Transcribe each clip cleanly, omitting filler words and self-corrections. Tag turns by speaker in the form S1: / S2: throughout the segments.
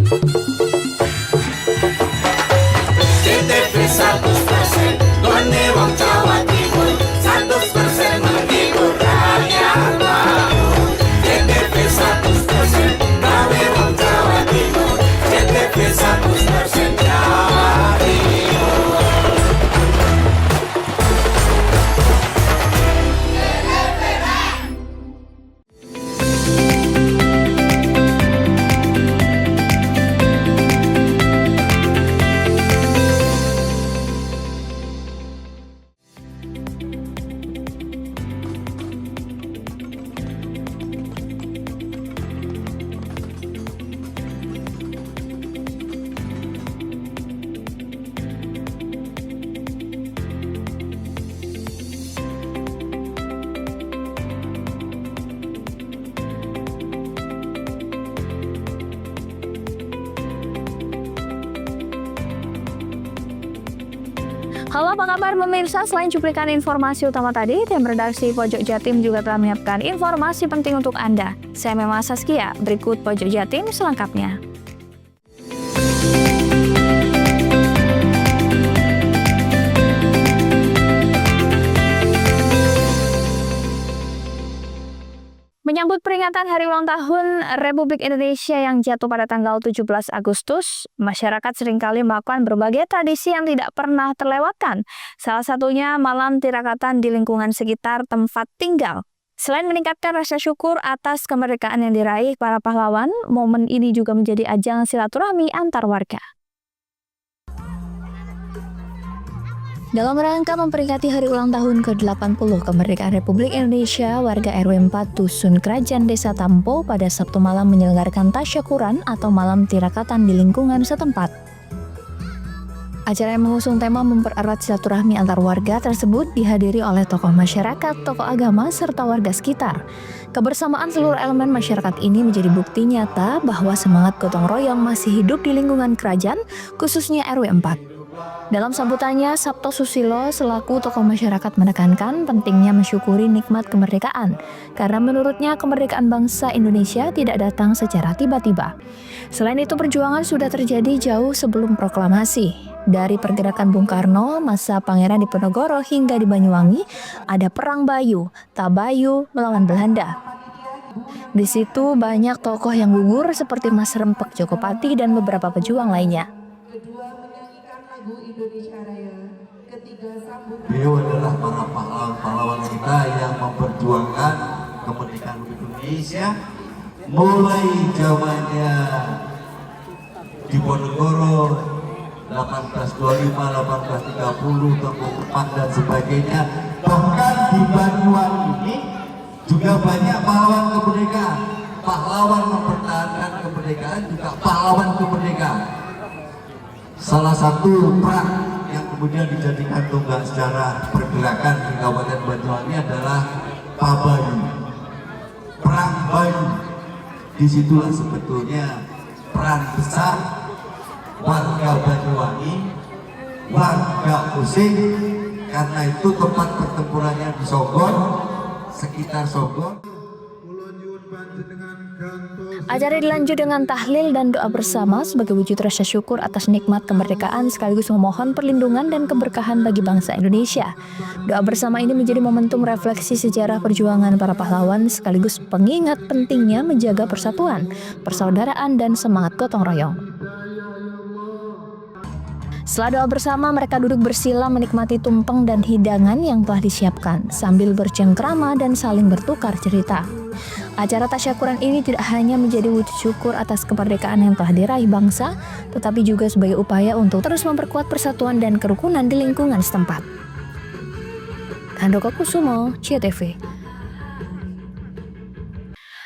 S1: CTP 100%, Gone Wong Jawa Timur, 100% menghibur rakyat makmur. CTP 100%, Gone Wong Jawa Timur, CTP 100% Jawa Timur.
S2: Halo, apa kabar pemirsa? Selain cuplikan informasi utama tadi, tim redaksi Pojok Jatim juga telah menyiapkan informasi penting untuk Anda. Saya Mema Saskia, berikut Pojok Jatim selengkapnya. Menyambut peringatan Hari Ulang Tahun Republik Indonesia yang jatuh pada tanggal 17 Agustus, masyarakat seringkali melakukan berbagai tradisi yang tidak pernah terlewatkan. Salah satunya malam tirakatan di lingkungan sekitar tempat tinggal. Selain meningkatkan rasa syukur atas kemerdekaan yang diraih para pahlawan, momen ini juga menjadi ajang silaturahmi antar warga. Dalam rangka memperingati hari ulang tahun ke-80 kemerdekaan Republik Indonesia, warga RW 4 Dusun Kerajaan Desa Tampo pada Sabtu malam menyelenggarakan tasyakuran atau malam tirakatan di lingkungan setempat. Acara yang mengusung tema mempererat silaturahmi antar warga tersebut dihadiri oleh tokoh masyarakat, tokoh agama, serta warga sekitar. Kebersamaan seluruh elemen masyarakat ini menjadi bukti nyata bahwa semangat gotong royong masih hidup di lingkungan kerajaan, khususnya RW 4. Dalam sambutannya, Sabto Susilo selaku tokoh masyarakat menekankan pentingnya mensyukuri nikmat kemerdekaan, karena menurutnya kemerdekaan bangsa Indonesia tidak datang secara tiba-tiba. Selain itu, perjuangan sudah terjadi jauh sebelum proklamasi. Dari pergerakan Bung Karno, masa Pangeran Diponegoro hingga di Banyuwangi, ada Perang Bayu, Tabayu melawan Belanda. Di situ banyak tokoh yang gugur seperti Mas Rempek Jokopati dan beberapa pejuang lainnya.
S3: Beliau adalah para pahlawan kita yang memperjuangkan kemerdekaan Indonesia mulai zamannya Diponegoro 1825, 1830, Tengku Kepak dan sebagainya. Bahkan di Banyuwangi ini juga banyak pahlawan kemerdekaan, pahlawan mempertahankan kemerdekaan, juga pahlawan kemerdekaan. Salah satu perang yang kemudian dijadikan tonggak sejarah pergerakan di Kabupaten Banyuwangi adalah Pabayu, Perang Bayu. Disitulah sebetulnya peran besar warga Banyuwangi, warga Using, karena itu tempat pertempurannya di Sogor, sekitar Sogor.
S2: Acara dilanjut dengan tahlil dan doa bersama sebagai wujud rasa syukur atas nikmat kemerdekaan sekaligus memohon perlindungan dan keberkahan bagi bangsa Indonesia. Doa bersama ini menjadi momentum refleksi sejarah perjuangan para pahlawan sekaligus pengingat pentingnya menjaga persatuan, persaudaraan, dan semangat gotong royong. Setelah doa bersama, mereka duduk bersila menikmati tumpeng dan hidangan yang telah disiapkan, sambil bercengkrama dan saling bertukar cerita. Acara tasyakuran ini tidak hanya menjadi wujud syukur atas kemerdekaan yang telah diraih bangsa, tetapi juga sebagai upaya untuk terus memperkuat persatuan dan kerukunan di lingkungan setempat. Handoko Kusumo, CTV.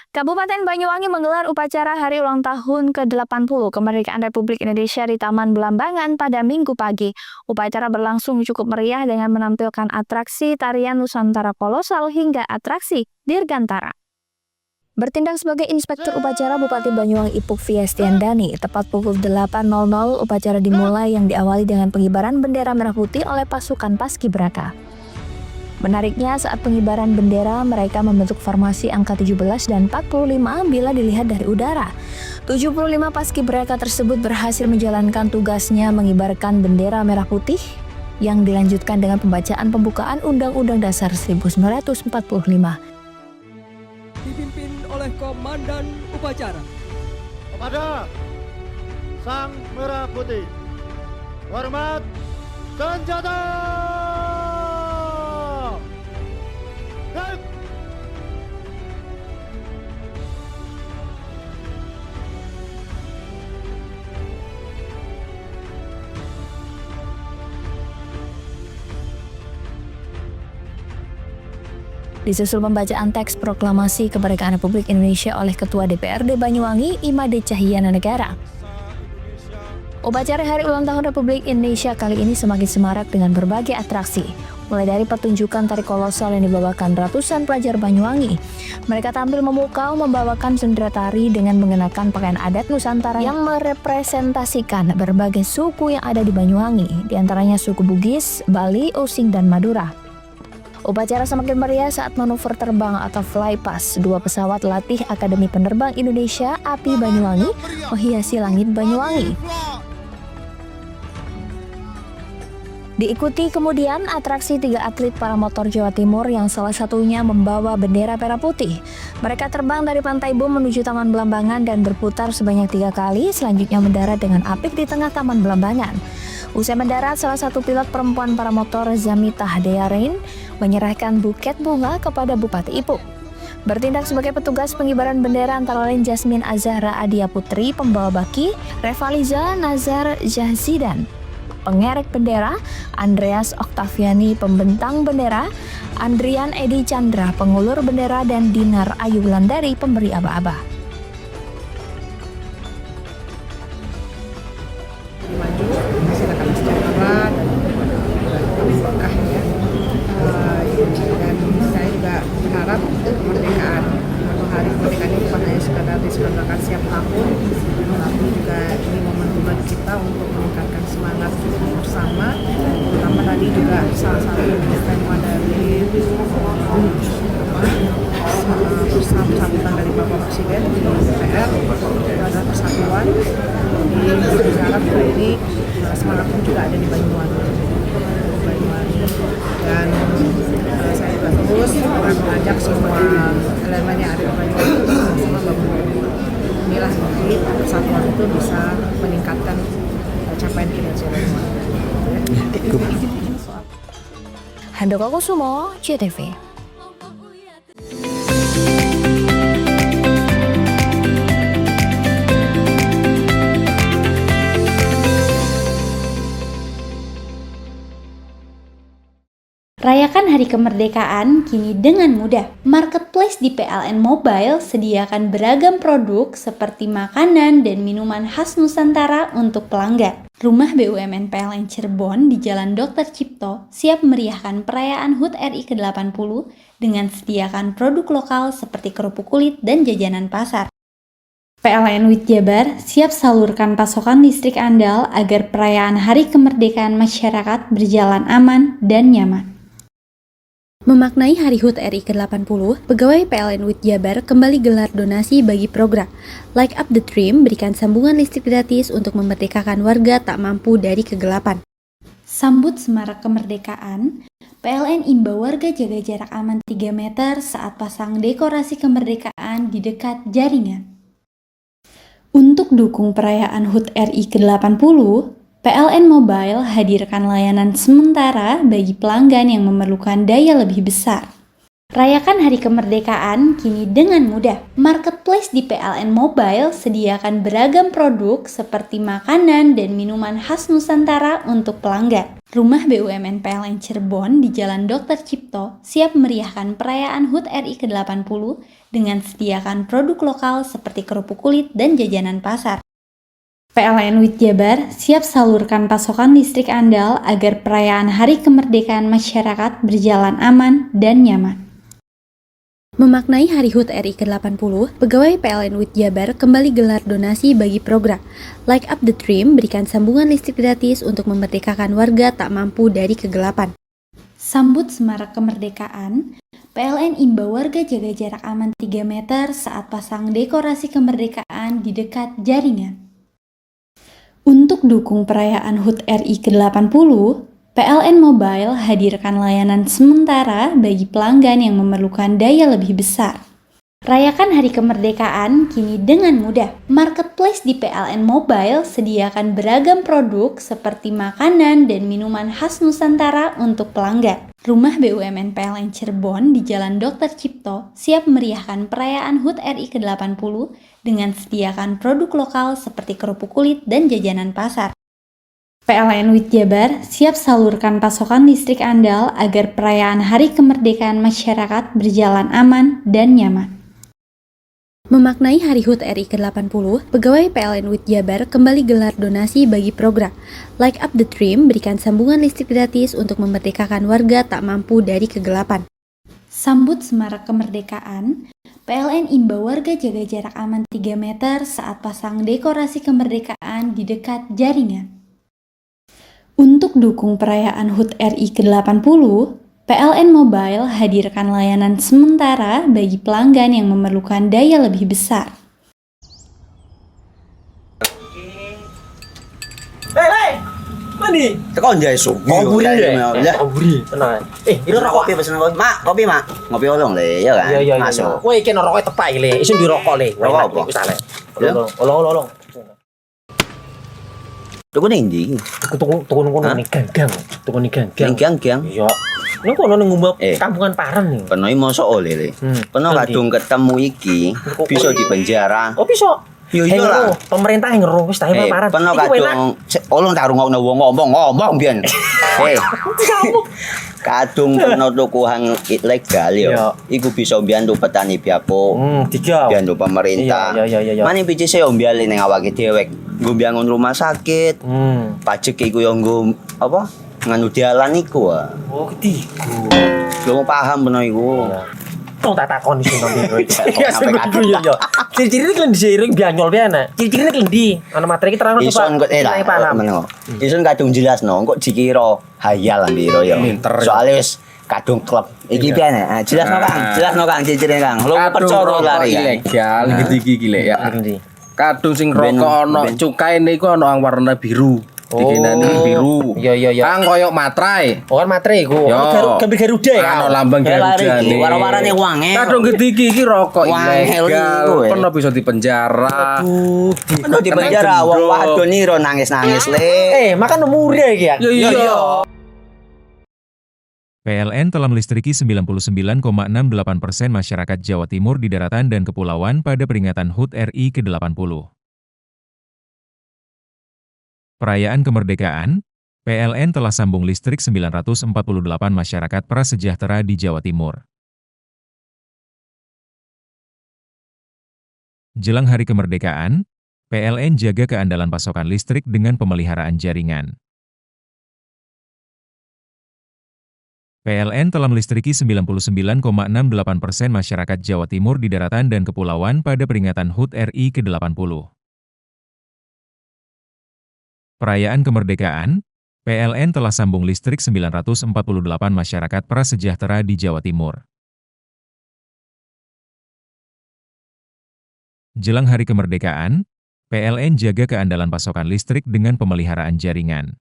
S2: Kabupaten Banyuwangi menggelar upacara Hari Ulang Tahun ke-80 Kemerdekaan Republik Indonesia di Taman Belambangan pada Minggu pagi. Upacara berlangsung cukup meriah dengan menampilkan atraksi tarian Nusantara kolosal hingga atraksi Dirgantara. Bertindak sebagai inspektur upacara Bupati Banyuwangi Ipuk Fiestiandani, tepat pukul 8.00 upacara dimulai yang diawali dengan pengibaran bendera merah putih oleh pasukan Paskibraka. Menariknya, saat pengibaran bendera, mereka membentuk formasi angka 17 dan 45 bila dilihat dari udara. 75 paskibraka tersebut berhasil menjalankan tugasnya mengibarkan bendera merah putih yang dilanjutkan dengan pembacaan pembukaan Undang-Undang Dasar 1945.
S4: Dipimpin oleh Komandan Upacara.
S5: Kepada Sang Merah Putih, hormat senjata. Baik.
S2: Disusul pembacaan teks proklamasi kemerdekaan Republik Indonesia oleh Ketua DPRD Banyuwangi, Imade Cahyana Negara. Upacara Hari Ulang Tahun Republik Indonesia kali ini semakin semarak dengan berbagai atraksi. Mulai dari pertunjukan tari kolosal yang dibawakan ratusan pelajar Banyuwangi. Mereka tampil memukau membawakan sendera tari dengan mengenakan pakaian adat Nusantara yang merepresentasikan berbagai suku yang ada di Banyuwangi, diantaranya suku Bugis, Bali, Osing, dan Madura. Upacara semakin meriah saat manuver terbang atau flypass dua pesawat latih Akademi Penerbang Indonesia API Banyuwangi menghiasi langit Banyuwangi. Diikuti kemudian atraksi 3 atlet paramotor Jawa Timur yang salah satunya membawa bendera merah putih. Mereka terbang dari Pantai Bom menuju Taman Belambangan dan berputar sebanyak 3 kali, selanjutnya mendarat dengan apik di tengah Taman Belambangan. Usai mendarat, salah satu pilot perempuan paramotor Zamitah Dearin menyerahkan buket bunga kepada Bupati Ipuk. Bertindak sebagai petugas pengibaran bendera antara lain Jasmine Azahra Adia Putri, pembawa baki, Revaliza Nazar Jahzidan, pengerek bendera, Andreas Oktaviani, pembentang bendera, Andrian Edi Chandra, pengulur bendera, dan Dinar Ayu Wulandari, pemberi aba-aba.
S6: Maju, masyarakat sejahtera dan berkah ya. Dan saya juga berharap kemerdekaan atau hari kemerdekaan ini bukan hanya sekadar diselenggarakan setiap tahun, tapi juga ini momentum bagi kita untuk meningkatkan semangat bersama. Terutama tadi juga salah satu tema dari sambutan dari Bapak Presiden di DPR adalah persatuan. Jadi saya harap ini semangat pun juga ada di Banyuwangi. Dan saya juga terus akan mengajak semua elemen yang ada di Banyuwangi untuk sama-sama bangun. Inilah nanti persatuan itu bisa meningkatkan capaian kinerja Banyuwangi.
S2: Handoko Kusumo, JTV.
S7: Rayakan Hari Kemerdekaan kini dengan mudah. Marketplace di PLN Mobile sediakan beragam produk seperti makanan dan minuman khas Nusantara untuk pelanggan. Rumah BUMN PLN Cirebon di Jalan Dr. Cipto siap meriahkan perayaan HUT RI ke-80 dengan sediakan produk lokal seperti kerupuk kulit dan jajanan pasar. PLN WIT Jabar siap salurkan pasokan listrik andal agar perayaan Hari Kemerdekaan masyarakat berjalan aman dan nyaman. Memaknai Hari HUT RI ke-80, pegawai PLN WIT Jabar kembali gelar donasi bagi program Light Up the Dream, berikan sambungan listrik gratis untuk memerdekakan warga tak mampu dari kegelapan. Sambut semarak kemerdekaan, PLN imbau warga jaga jarak aman 3 meter saat pasang dekorasi kemerdekaan di dekat jaringan. Untuk dukung perayaan HUT RI ke-80, PLN Mobile hadirkan layanan sementara bagi pelanggan yang memerlukan daya lebih besar. Rayakan Hari Kemerdekaan kini dengan mudah. Marketplace di PLN Mobile sediakan beragam produk seperti makanan dan minuman khas Nusantara untuk pelanggan. Rumah BUMN PLN Cirebon di Jalan Dr. Cipto siap meriahkan perayaan HUT RI ke-80 dengan sediakan produk lokal seperti kerupuk kulit dan jajanan pasar. PLN WIT Jabar siap salurkan pasokan listrik andal agar perayaan Hari Kemerdekaan masyarakat berjalan aman dan nyaman. Memaknai Hari HUT RI ke-80, pegawai PLN WIT Jabar kembali gelar donasi bagi program Light Up the Dream, berikan sambungan listrik gratis untuk memerdekakan warga tak mampu dari kegelapan. Sambut Semarak Kemerdekaan, PLN imbau warga jaga jarak aman 3 meter saat pasang dekorasi kemerdekaan di dekat jaringan. Untuk dukung perayaan HUT RI ke-80, PLN Mobile hadirkan layanan sementara bagi pelanggan yang memerlukan daya lebih besar. Rayakan Hari Kemerdekaan kini dengan mudah. Marketplace di PLN Mobile sediakan beragam produk seperti makanan dan minuman khas Nusantara untuk pelanggan. Rumah BUMN PLN Cirebon di Jalan Dr. Cipto siap meriahkan perayaan HUT RI ke-80 dengan sediakan produk lokal seperti kerupuk kulit dan jajanan pasar. PLN WIT Jabar siap salurkan pasokan listrik andal agar perayaan Hari Kemerdekaan masyarakat berjalan aman dan nyaman. Memaknai Hari HUT RI ke-80, pegawai PLN WIT Jabar kembali gelar donasi bagi program Light Up the Dream, berikan sambungan listrik gratis untuk memerdekakan warga tak mampu dari kegelapan. Sambut Semarak Kemerdekaan, PLN imbau warga jaga jarak aman 3 meter saat pasang dekorasi kemerdekaan di dekat jaringan. Untuk dukung perayaan HUT RI ke-80, PLN Mobile hadirkan layanan sementara bagi pelanggan yang memerlukan daya lebih besar.
S8: Hei, mandi.
S9: Tekan jaya sugi.
S8: Koburi
S9: ya.
S8: Koburi. Tenang. Ini rokok.
S9: Kopi pesen kopi. Mak, kopi, Mak. Ngopi olong le, ya kan?
S8: Iya.
S9: Masuk.
S8: Woi, iki rokoknya tepak iki le. Isun dirokok le.
S9: Rokok apa?
S8: Wis ale.
S9: Ya.
S8: Olong.
S9: Tuku ning ndi?
S8: Tuku ngono ning ganggang. Tuku ning ganggang.
S9: Gang-gang.
S8: Iya. Ning kono ning ngumbah
S9: Eh.
S8: kampungan Paren nih.
S9: Penoi mosok oleh le. Peno
S8: Nanti.
S9: kadung ketemu iki bisa dipenjara.
S8: Oh, bisa.
S9: Yo iya lah.
S8: Pemerintah yang ngeru wis tahe Paren.
S9: Peno
S8: Iki enak.
S9: kadung olong tak rungokno wong ngomong biyen. Kadung peno tuku hang ilegal yo.
S8: Iya.
S9: Iku bisa mbiyantu petani biapo.
S8: Tiga.
S9: Mbiyantu pemerintah.
S8: Iya.
S9: Mane picise yo mbiale ning awake dewek. Nggo mbiyangun rumah sakit. Pajak iku yo nggo apa? Nganu dalan iku ah.
S8: Oh, ketigo.
S9: Lu paham peno iku.
S8: Tong tak takon iso nang biro iki.
S9: Iya, sampe kadung.
S8: Iya. Ciri-cirine klendi seiring bianyol piye ana. Ciri-cirine klendi. Ana materi iki terang
S9: Ison kok
S8: Nilai paham.
S9: meneng. Ison kadung jelasno kok dikira hayal ambiro ya. Soale wis kadung klub. Iki piye nek? Jelasno Kang, ciri-cirine Kang. Lu percaya lari kan.
S10: ilegal iki lek ya.
S8: Klendi.
S10: Kadung sing rokok ana cukaine iku ana warna biru. Dikinani biru.
S8: Iya.
S10: Kang koyo matrai.
S8: Oh kan materi iku.
S10: Yo.
S8: Gambar Garuda ya.
S10: Ana lambang Garuda.
S9: Wara-warane wange.
S10: Kadung gede iki rokok
S9: Wangel
S10: ilegal.
S9: iku, eh.
S10: Pernah bisa dipenjara.
S9: Penuh di penjara wong wadon niro nangis-nangis le.
S8: Makan murah iki ya.
S10: Iya.
S11: PLN telah melistriki 99,68% masyarakat Jawa Timur di daratan dan kepulauan pada peringatan HUT RI ke-80. Perayaan kemerdekaan, PLN telah sambung listrik 948 masyarakat prasejahtera di Jawa Timur. Jelang Hari Kemerdekaan, PLN jaga keandalan pasokan listrik dengan pemeliharaan jaringan. PLN telah melistriki 99,68% masyarakat Jawa Timur di daratan dan kepulauan pada peringatan HUT RI ke-80. Perayaan kemerdekaan, PLN telah sambung listrik 948 masyarakat prasejahtera di Jawa Timur. Jelang Hari Kemerdekaan, PLN jaga keandalan pasokan listrik dengan pemeliharaan jaringan.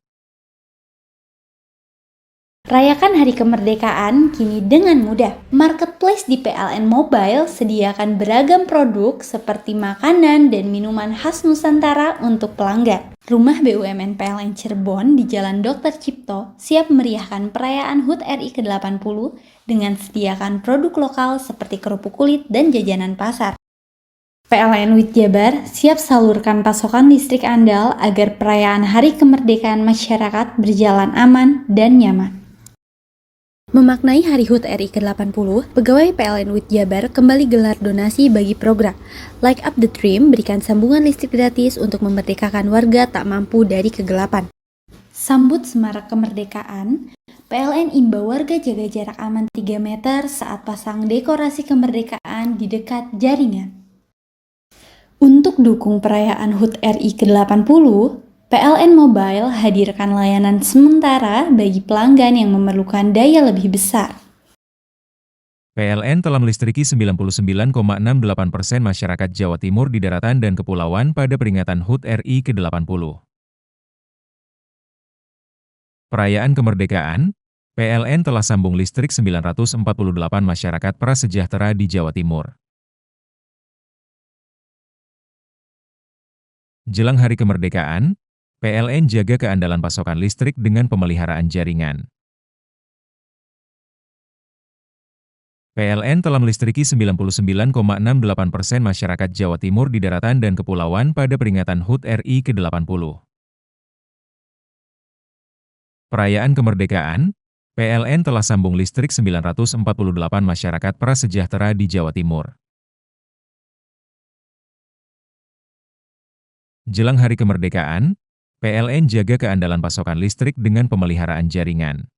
S7: Rayakan Hari Kemerdekaan kini dengan mudah. Marketplace di PLN Mobile sediakan beragam produk seperti makanan dan minuman khas Nusantara untuk pelanggan. Rumah BUMN PLN Cirebon di Jalan Dr. Cipto siap meriahkan perayaan HUT RI ke-80 dengan sediakan produk lokal seperti kerupuk kulit dan jajanan pasar. PLN WIT Jabar siap salurkan pasokan listrik andal agar perayaan Hari Kemerdekaan masyarakat berjalan aman dan nyaman. Memaknai Hari HUT RI ke-80, pegawai PLN WIT Jabar kembali gelar donasi bagi program Light Up the Dream, berikan sambungan listrik gratis untuk memerdekakan warga tak mampu dari kegelapan. Sambut Semarak Kemerdekaan, PLN imbau warga jaga jarak aman 3 meter saat pasang dekorasi kemerdekaan di dekat jaringan. Untuk dukung perayaan HUT RI ke-80, PLN Mobile hadirkan layanan sementara bagi pelanggan yang memerlukan daya lebih besar.
S11: PLN telah melistriki 99,68% masyarakat Jawa Timur di daratan dan kepulauan pada peringatan HUT RI ke-80. Perayaan kemerdekaan, PLN telah sambung listrik 948 masyarakat prasejahtera di Jawa Timur. Jelang hari kemerdekaan, PLN jaga keandalan pasokan listrik dengan pemeliharaan jaringan. PLN telah melistriki 99,68% masyarakat Jawa Timur di daratan dan kepulauan pada peringatan HUT RI ke-80. Perayaan kemerdekaan, PLN telah sambung listrik 948 masyarakat prasejahtera di Jawa Timur. Jelang hari kemerdekaan, PLN jaga keandalan pasokan listrik dengan pemeliharaan jaringan.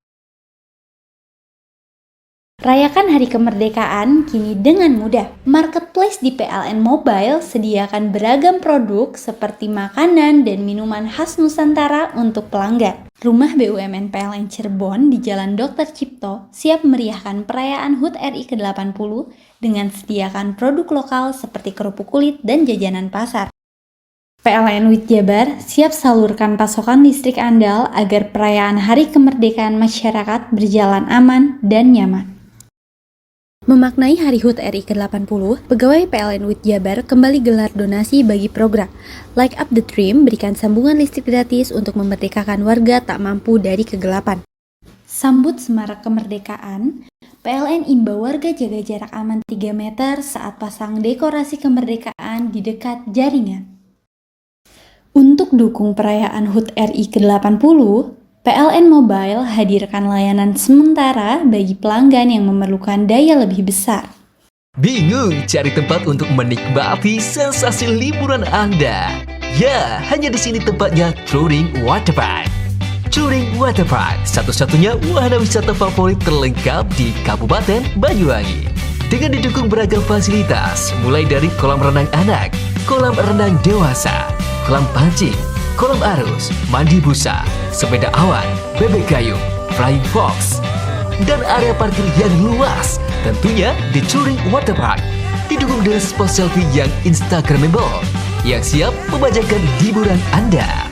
S7: Rayakan Hari Kemerdekaan kini dengan mudah. Marketplace di PLN Mobile sediakan beragam produk seperti makanan dan minuman khas Nusantara untuk pelanggan. Rumah BUMN PLN Cirebon di Jalan Dr. Cipto siap meriahkan perayaan HUT RI ke-80 dengan sediakan produk lokal seperti kerupuk kulit dan jajanan pasar. PLN WIT Jabar siap salurkan pasokan listrik andal agar perayaan Hari Kemerdekaan masyarakat berjalan aman dan nyaman. Memaknai Hari HUT RI ke-80, pegawai PLN WIT Jabar kembali gelar donasi bagi program Light Up the Dream berikan sambungan listrik gratis untuk memerdekakan warga tak mampu dari kegelapan. Sambut semarak kemerdekaan, PLN imbau warga jaga jarak aman 3 meter saat pasang dekorasi kemerdekaan di dekat jaringan. Untuk dukung perayaan HUT RI ke-80, PLN Mobile hadirkan layanan sementara bagi pelanggan yang memerlukan daya lebih besar.
S12: Bingung cari tempat untuk menikmati sensasi liburan Anda? Ya, hanya di sini tempatnya Touring Waterpark. Touring Waterpark, satu-satunya wahana wisata favorit terlengkap di Kabupaten Banyuwangi. Dengan didukung beragam fasilitas, mulai dari kolam renang anak, kolam renang dewasa, kolam pancing, kolam arus, mandi busa, sepeda awan, bebek gayung, flying fox, dan area parkir yang luas. Tentunya di Touring Waterpark, didukung dengan spot selfie yang instagramable, yang siap membajakan hiburan Anda.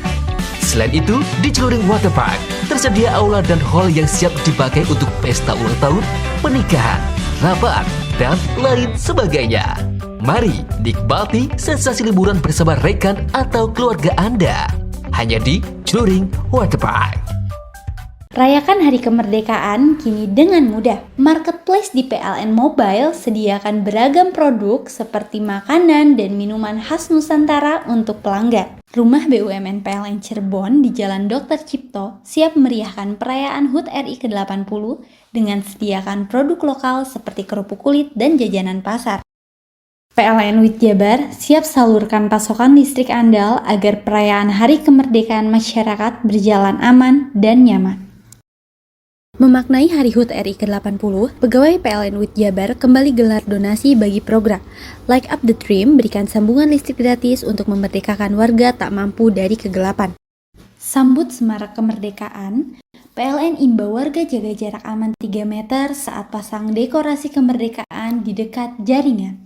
S12: Selain itu, di Touring Waterpark, tersedia aula dan hall yang siap dipakai untuk pesta ulang tahun, pernikahan, rapat, dan lain sebagainya. Mari nikmati sensasi liburan bersama rekan atau keluarga Anda. Hanya di Touring Waterpark.
S7: Rayakan Hari Kemerdekaan kini dengan mudah. Marketplace di PLN Mobile sediakan beragam produk seperti makanan dan minuman khas Nusantara untuk pelanggan. Rumah BUMN PLN Cirebon di Jalan Dr. Cipto siap meriahkan perayaan HUT RI ke-80 dengan sediakan produk lokal seperti kerupuk kulit dan jajanan pasar. PLN WIT Jabar siap salurkan pasokan listrik andal agar perayaan Hari Kemerdekaan masyarakat berjalan aman dan nyaman. Memaknai Hari HUT RI ke-80, pegawai PLN WIT Jabar kembali gelar donasi bagi program Light Up the Dream berikan sambungan listrik gratis untuk memerdekakan warga tak mampu dari kegelapan. Sambut semarak kemerdekaan, PLN imbau warga jaga jarak aman 3 meter saat pasang dekorasi kemerdekaan di dekat jaringan.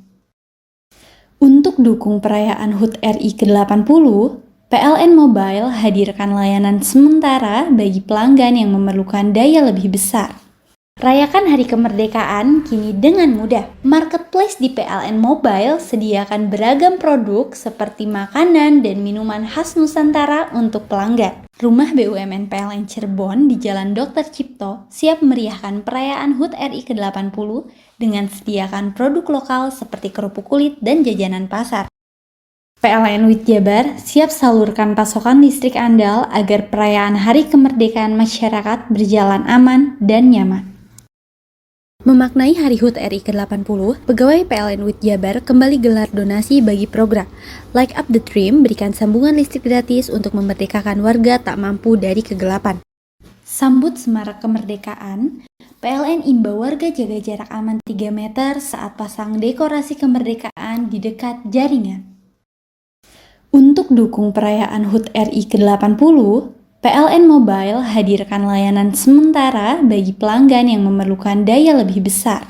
S7: Untuk dukung perayaan HUT RI ke-80, PLN Mobile hadirkan layanan sementara bagi pelanggan yang memerlukan daya lebih besar. Rayakan Hari Kemerdekaan kini dengan mudah. Marketplace di PLN Mobile sediakan beragam produk seperti makanan dan minuman khas Nusantara untuk pelanggan. Rumah BUMN PLN Cirebon di Jalan Dr. Cipto siap meriahkan perayaan HUT RI ke-80 dengan sediakan produk lokal seperti kerupuk kulit dan jajanan pasar. PLN WIT Jabar siap salurkan pasokan listrik andal agar perayaan Hari Kemerdekaan masyarakat berjalan aman dan nyaman. Memaknai Hari HUT RI ke-80, pegawai PLN WIT Jabar kembali gelar donasi bagi program Light Up the Dream berikan sambungan listrik gratis untuk memerdekakan warga tak mampu dari kegelapan. Sambut semarak kemerdekaan, PLN imbau warga jaga jarak aman 3 meter saat pasang dekorasi kemerdekaan di dekat jaringan. Untuk dukung perayaan HUT RI ke-80, PLN Mobile hadirkan layanan sementara bagi pelanggan yang memerlukan daya lebih besar.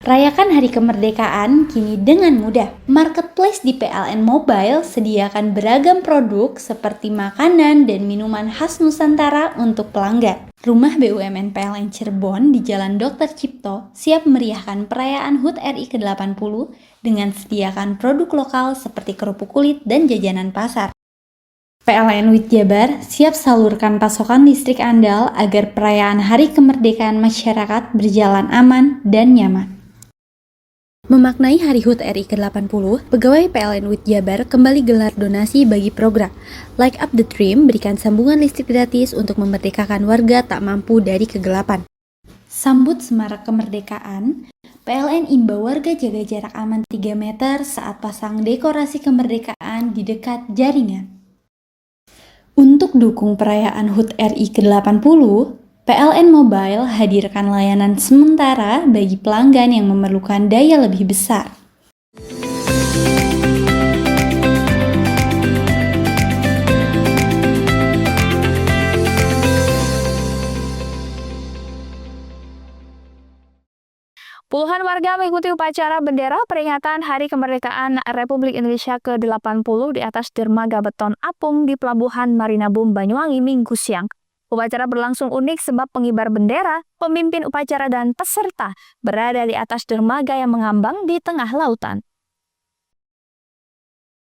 S7: Rayakan Hari Kemerdekaan kini dengan mudah. Marketplace di PLN Mobile sediakan beragam produk seperti makanan dan minuman khas Nusantara untuk pelanggan. Rumah BUMN PLN Cirebon di Jalan Dr. Cipto siap meriahkan perayaan HUT RI ke-80 dengan sediakan produk lokal seperti kerupuk kulit dan jajanan pasar. PLN WIT Jabar siap salurkan pasokan listrik andal agar perayaan Hari Kemerdekaan masyarakat berjalan aman dan nyaman. Memaknai Hari HUT RI ke-80, pegawai PLN WIT Jabar kembali gelar donasi bagi program Light Up the Dream, berikan sambungan listrik gratis untuk memerdekakan warga tak mampu dari kegelapan. Sambut semarak kemerdekaan, PLN imbau warga jaga jarak aman 3 meter saat pasang dekorasi kemerdekaan di dekat jaringan. Untuk dukung perayaan HUT RI ke-80, PLN Mobile hadirkan layanan sementara bagi pelanggan yang memerlukan daya lebih besar.
S2: Puluhan warga mengikuti upacara bendera peringatan Hari Kemerdekaan Republik Indonesia ke-80 di atas dermaga beton apung di Pelabuhan Marinabum, Banyuwangi, Minggu siang. Upacara berlangsung unik sebab pengibar bendera, pemimpin upacara dan peserta berada di atas dermaga yang mengambang di tengah lautan.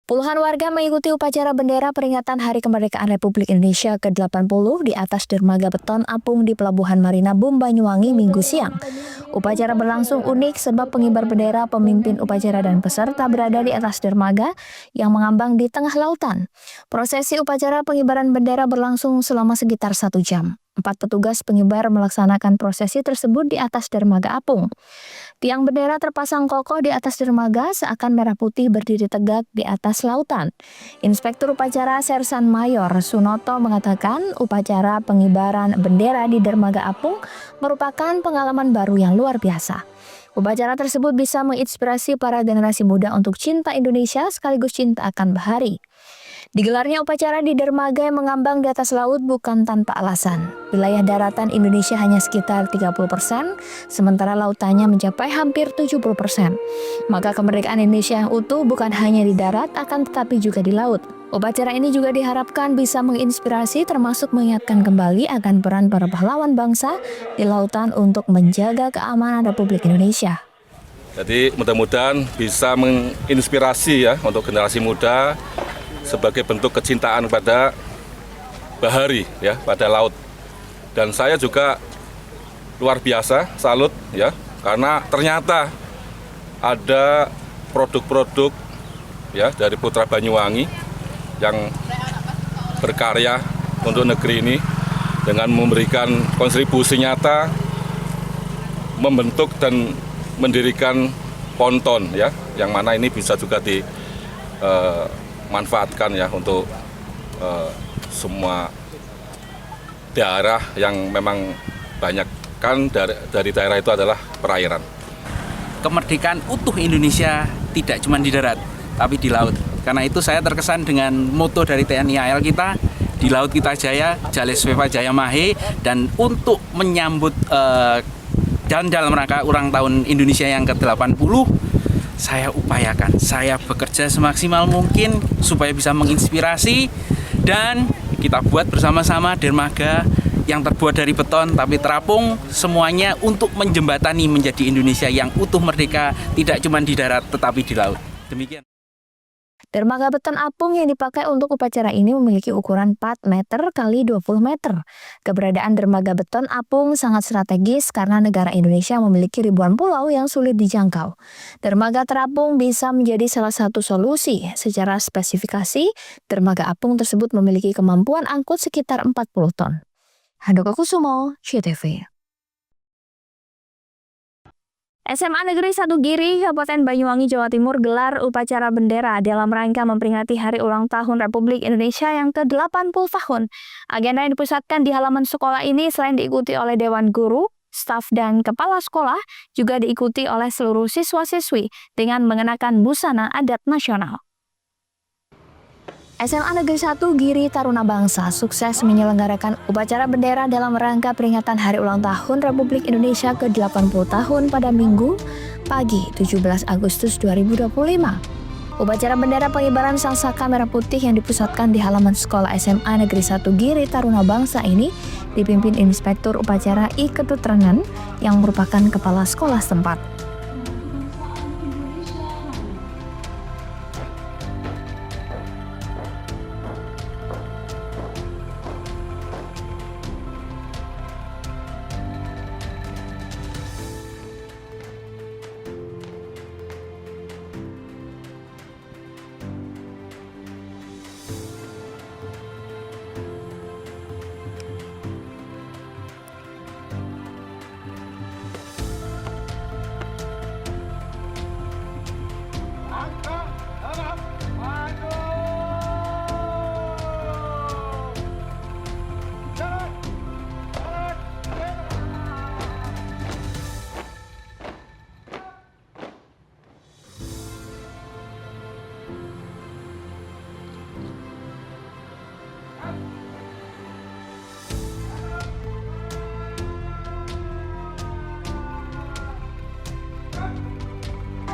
S2: Puluhan warga mengikuti upacara bendera peringatan Hari Kemerdekaan Republik Indonesia ke-80 di atas dermaga beton apung di Pelabuhan Marinabum, Banyuwangi, Minggu siang. Upacara berlangsung unik sebab pengibar bendera, pemimpin upacara dan peserta berada di atas dermaga yang mengambang di tengah lautan. Prosesi upacara pengibaran bendera berlangsung selama sekitar 1 jam. 4 petugas pengibar melaksanakan prosesi tersebut di atas dermaga apung. Tiang bendera terpasang kokoh di atas dermaga seakan merah putih berdiri tegak di atas lautan. Inspektur upacara Sersan Mayor Sunoto mengatakan upacara pengibaran bendera di dermaga apung merupakan pengalaman baru yang luar biasa. Upacara tersebut bisa menginspirasi para generasi muda untuk cinta Indonesia sekaligus cinta akan bahari. Digelarnya upacara di dermaga yang mengambang di atas laut bukan tanpa alasan. Wilayah daratan Indonesia hanya sekitar 30%, sementara lautannya mencapai hampir 70%. Maka kemerdekaan Indonesia yang utuh bukan hanya di darat, akan tetapi juga di laut. Upacara ini juga diharapkan bisa menginspirasi termasuk mengingatkan kembali akan peran para pahlawan bangsa di lautan untuk menjaga keamanan Republik Indonesia.
S13: Jadi mudah-mudahan bisa menginspirasi ya untuk generasi muda sebagai bentuk kecintaan pada bahari ya, pada laut. Dan saya juga luar biasa salut ya, karena ternyata ada produk-produk ya dari Putra Banyuwangi yang berkarya untuk negeri ini dengan memberikan kontribusi nyata membentuk dan mendirikan ponton ya, yang mana ini bisa juga manfaatkan ya untuk semua daerah yang memang banyak kan dari daerah itu adalah perairan.
S14: Kemerdekaan utuh Indonesia tidak cuma di darat tapi di laut. Karena itu saya terkesan dengan moto dari TNI AL kita, di laut kita jaya, Jales Veva Jaya Mahe, dan untuk menyambut dan dalam rangka ulang tahun Indonesia yang ke-80, saya upayakan, saya bekerja semaksimal mungkin supaya bisa menginspirasi dan kita buat bersama-sama dermaga yang terbuat dari beton tapi terapung, semuanya untuk menjembatani menjadi Indonesia yang utuh merdeka, tidak cuma di darat tetapi di laut. Demikian.
S2: Dermaga beton apung yang dipakai untuk upacara ini memiliki ukuran 4 meter kali 20 meter. Keberadaan dermaga beton apung sangat strategis karena negara Indonesia memiliki ribuan pulau yang sulit dijangkau. Dermaga terapung bisa menjadi salah satu solusi. Secara spesifikasi, dermaga apung tersebut memiliki kemampuan angkut sekitar 40 ton. Handoko Kusumo, CTV. SMA Negeri 1 Giri, Kabupaten Banyuwangi, Jawa Timur gelar upacara bendera dalam rangka memperingati Hari Ulang Tahun Republik Indonesia yang ke-80 tahun. Agenda yang dipusatkan di halaman sekolah ini selain diikuti oleh Dewan Guru, staf dan kepala sekolah, juga diikuti oleh seluruh siswa-siswi dengan mengenakan busana adat nasional. SMA Negeri 1 Giri Taruna Bangsa sukses menyelenggarakan upacara bendera dalam rangka peringatan Hari Ulang Tahun Republik Indonesia ke-80 tahun pada Minggu pagi 17 Agustus 2025. Upacara bendera pengibaran sangsaka merah putih yang dipusatkan di halaman sekolah SMA Negeri 1 Giri Taruna Bangsa ini dipimpin Inspektur Upacara I Ketut Renan yang merupakan kepala sekolah setempat.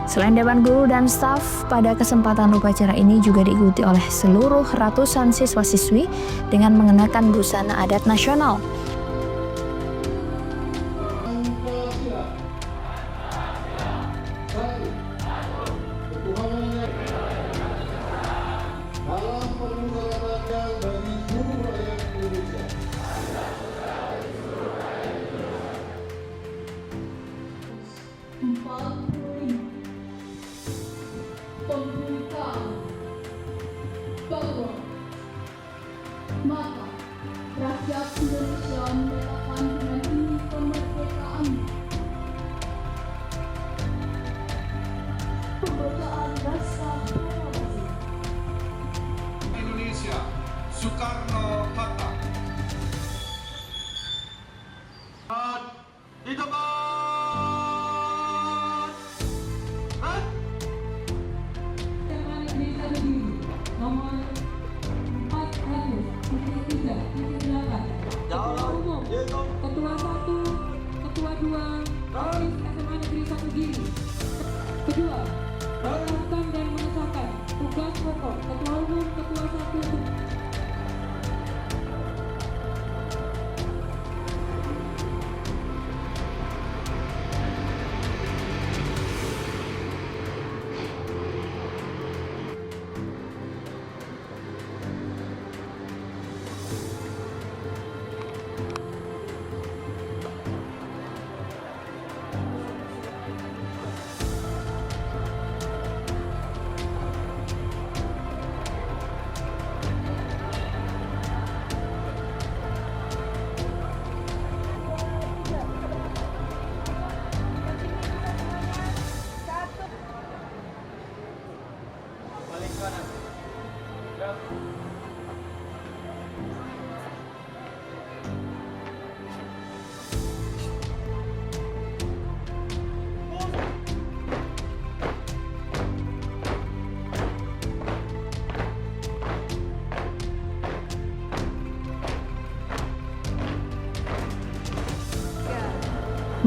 S2: Selain Dewan Guru dan staf, pada kesempatan upacara ini juga diikuti oleh seluruh ratusan siswa-siswi dengan mengenakan busana adat nasional.
S15: Pembukaan bahwa maka rakyat Indonesia menyatakan dengan ini kemerdekaan. Pembacaan naskah proklamasi
S16: Indonesia Soekarno-Hatta.
S15: Nomor 403.8 Ketua Umum, Ketua 1, Ketua 2, Rois SMA Negeri 1 Giri. Kedua, melakukan dan mengesahkan tugas pokok Ketua Umum, Ketua 1.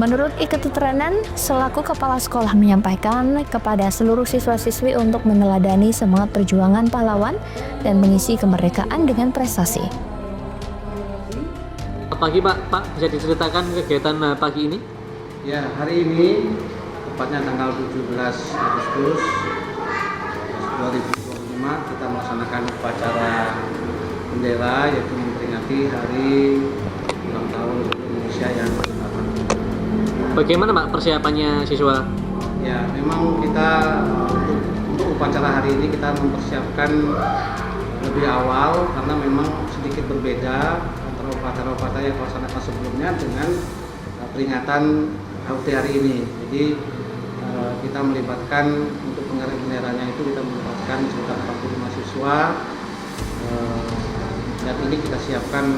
S2: Menurut I Ketut Renan, selaku kepala sekolah menyampaikan kepada seluruh siswa-siswi untuk meneladani semangat perjuangan pahlawan dan mengisi kemerdekaan dengan prestasi.
S17: Pagi Pak, bisa diceritakan kegiatan pagi ini?
S18: Ya, hari ini tepatnya tanggal 17 Agustus 2025 kita melaksanakan upacara bendera yaitu memperingati Hari Ulang Tahun Indonesia yang ke-80.
S17: Bagaimana Pak persiapannya siswa?
S18: Ya, memang kita untuk upacara hari ini kita mempersiapkan lebih awal karena memang sedikit berbeda antara upacara-upacara yang dilaksanakan sebelumnya dengan peringatan HUT hari ini. Jadi kita melibatkan untuk pengibaran benderanya itu kita melibatkan sekitar 45 siswa dan ini kita siapkan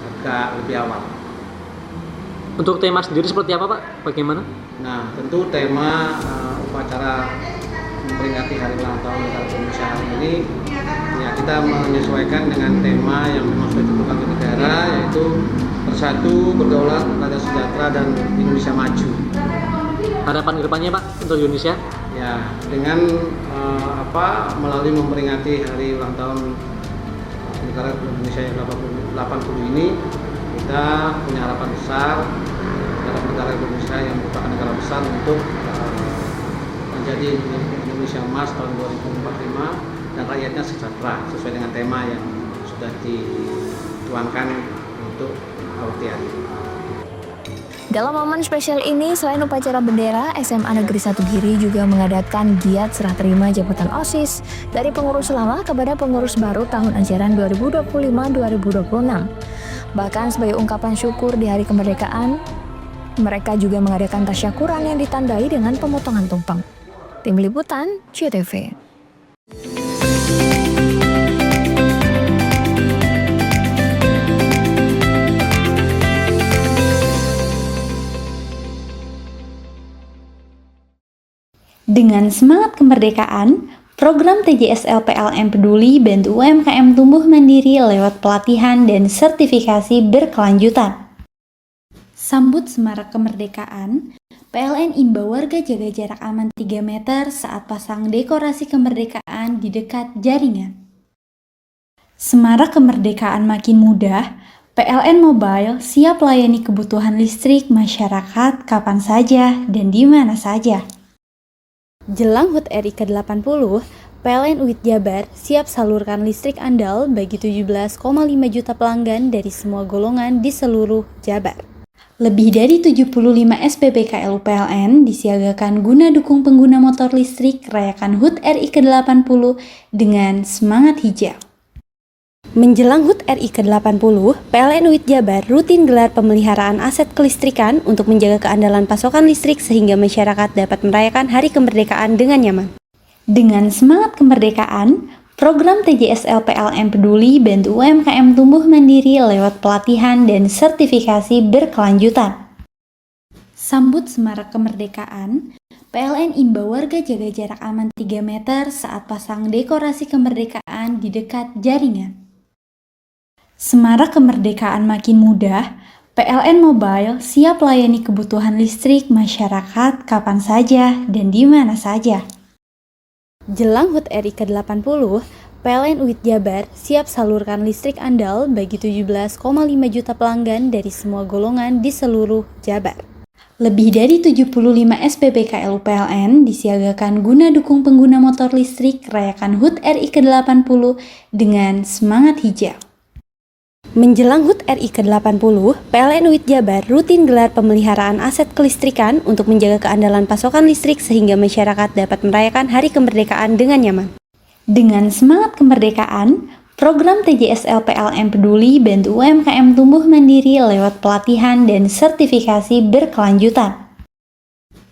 S18: agak lebih awal.
S17: Untuk tema sendiri seperti apa Pak? Bagaimana?
S18: Nah, tentu tema upacara memperingati Hari Ulang Tahun Negara Indonesia hari ini Ya, kita menyesuaikan dengan tema yang memang sudah ditentukan oleh negara, yaitu bersatu, berdaulat, rakyat sejahtera, dan Indonesia maju.
S17: Harapan kedepannya Pak untuk Indonesia?
S18: Ya, dengan melalui memperingati hari ulang tahun negara Indonesia yang 80 ini, kita punya harapan besar terhadap negara Indonesia yang merupakan negara besar untuk menjadi Indonesia Emas tahun 2045 dan rakyatnya sejahtera sesuai dengan tema yang sudah dituangkan untuk tahun ini.
S2: Dalam momen spesial ini, selain upacara bendera, SMA Negeri 1 Giri juga mengadakan giat serah terima jabatan OSIS dari pengurus lama kepada pengurus baru tahun ajaran 2025-2026. Bahkan sebagai ungkapan syukur di hari kemerdekaan, mereka juga mengadakan tasyakuran yang ditandai dengan pemotongan tumpeng. Tim Liputan, CTV.
S7: Dengan semangat kemerdekaan, program TJSL PLN Peduli bantu UMKM tumbuh mandiri lewat pelatihan dan sertifikasi berkelanjutan. Sambut semarak kemerdekaan, PLN imbau warga jaga jarak aman 3 meter saat pasang dekorasi kemerdekaan di dekat jaringan. Semarak kemerdekaan makin mudah, PLN Mobile siap layani kebutuhan listrik masyarakat kapan saja dan di mana saja. Jelang HUT RI ke-80, PLN UIT Jabar siap salurkan listrik andal bagi 17,5 juta pelanggan dari semua golongan di seluruh Jabar. Lebih dari 75 SPBKLU PLN disiagakan guna dukung pengguna motor listrik rayakan HUT RI ke-80 dengan semangat hijau. Menjelang HUT RI ke-80, PLN UIT Jabar rutin gelar pemeliharaan aset kelistrikan untuk menjaga keandalan pasokan listrik sehingga masyarakat dapat merayakan Hari Kemerdekaan dengan nyaman. Dengan semangat kemerdekaan, program TJSL PLN Peduli bantu UMKM tumbuh mandiri lewat pelatihan dan sertifikasi berkelanjutan. Sambut semarak kemerdekaan, PLN imbau warga jaga jarak aman 3 meter saat pasang dekorasi kemerdekaan di dekat jaringan. Semarak kemerdekaan makin mudah, PLN Mobile siap layani kebutuhan listrik masyarakat kapan saja dan di mana saja. Jelang HUT RI ke-80, PLN UIT Jabar siap salurkan listrik andal bagi 17,5 juta pelanggan dari semua golongan di seluruh Jabar. Lebih dari 75 SPBKLU PLN disiagakan guna dukung pengguna motor listrik rayakan HUT RI ke-80 dengan semangat hijau. Menjelang HUT RI ke-80, PLN UIT Jabar rutin gelar pemeliharaan aset kelistrikan untuk menjaga keandalan pasokan listrik sehingga masyarakat dapat merayakan Hari Kemerdekaan dengan nyaman. Dengan semangat kemerdekaan, program TJSL PLN Peduli bantu UMKM tumbuh mandiri lewat pelatihan dan sertifikasi berkelanjutan.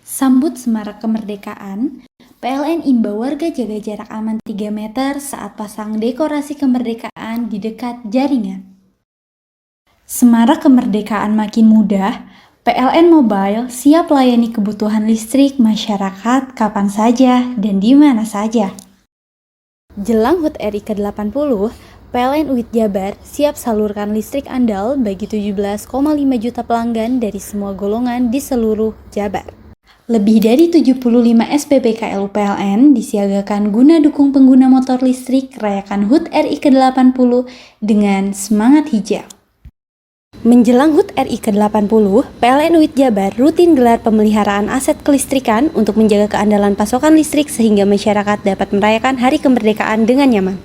S7: Sambut semarak kemerdekaan, PLN imbau warga jaga jarak aman 3 meter saat pasang dekorasi kemerdekaan di dekat jaringan. Semarak kemerdekaan makin mudah, PLN Mobile siap layani kebutuhan listrik masyarakat kapan saja dan di mana saja. Jelang HUT RI ke-80, PLN UIT Jabar siap salurkan listrik andal bagi 17,5 juta pelanggan dari semua golongan di seluruh Jabar. Lebih dari 75 SPBKLU PLN disiagakan guna dukung pengguna motor listrik rayakan HUT RI ke-80 dengan semangat hijau. Menjelang HUT RI ke-80, PLN UIT Jabar rutin gelar pemeliharaan aset kelistrikan untuk menjaga keandalan pasokan listrik sehingga masyarakat dapat merayakan Hari Kemerdekaan dengan nyaman.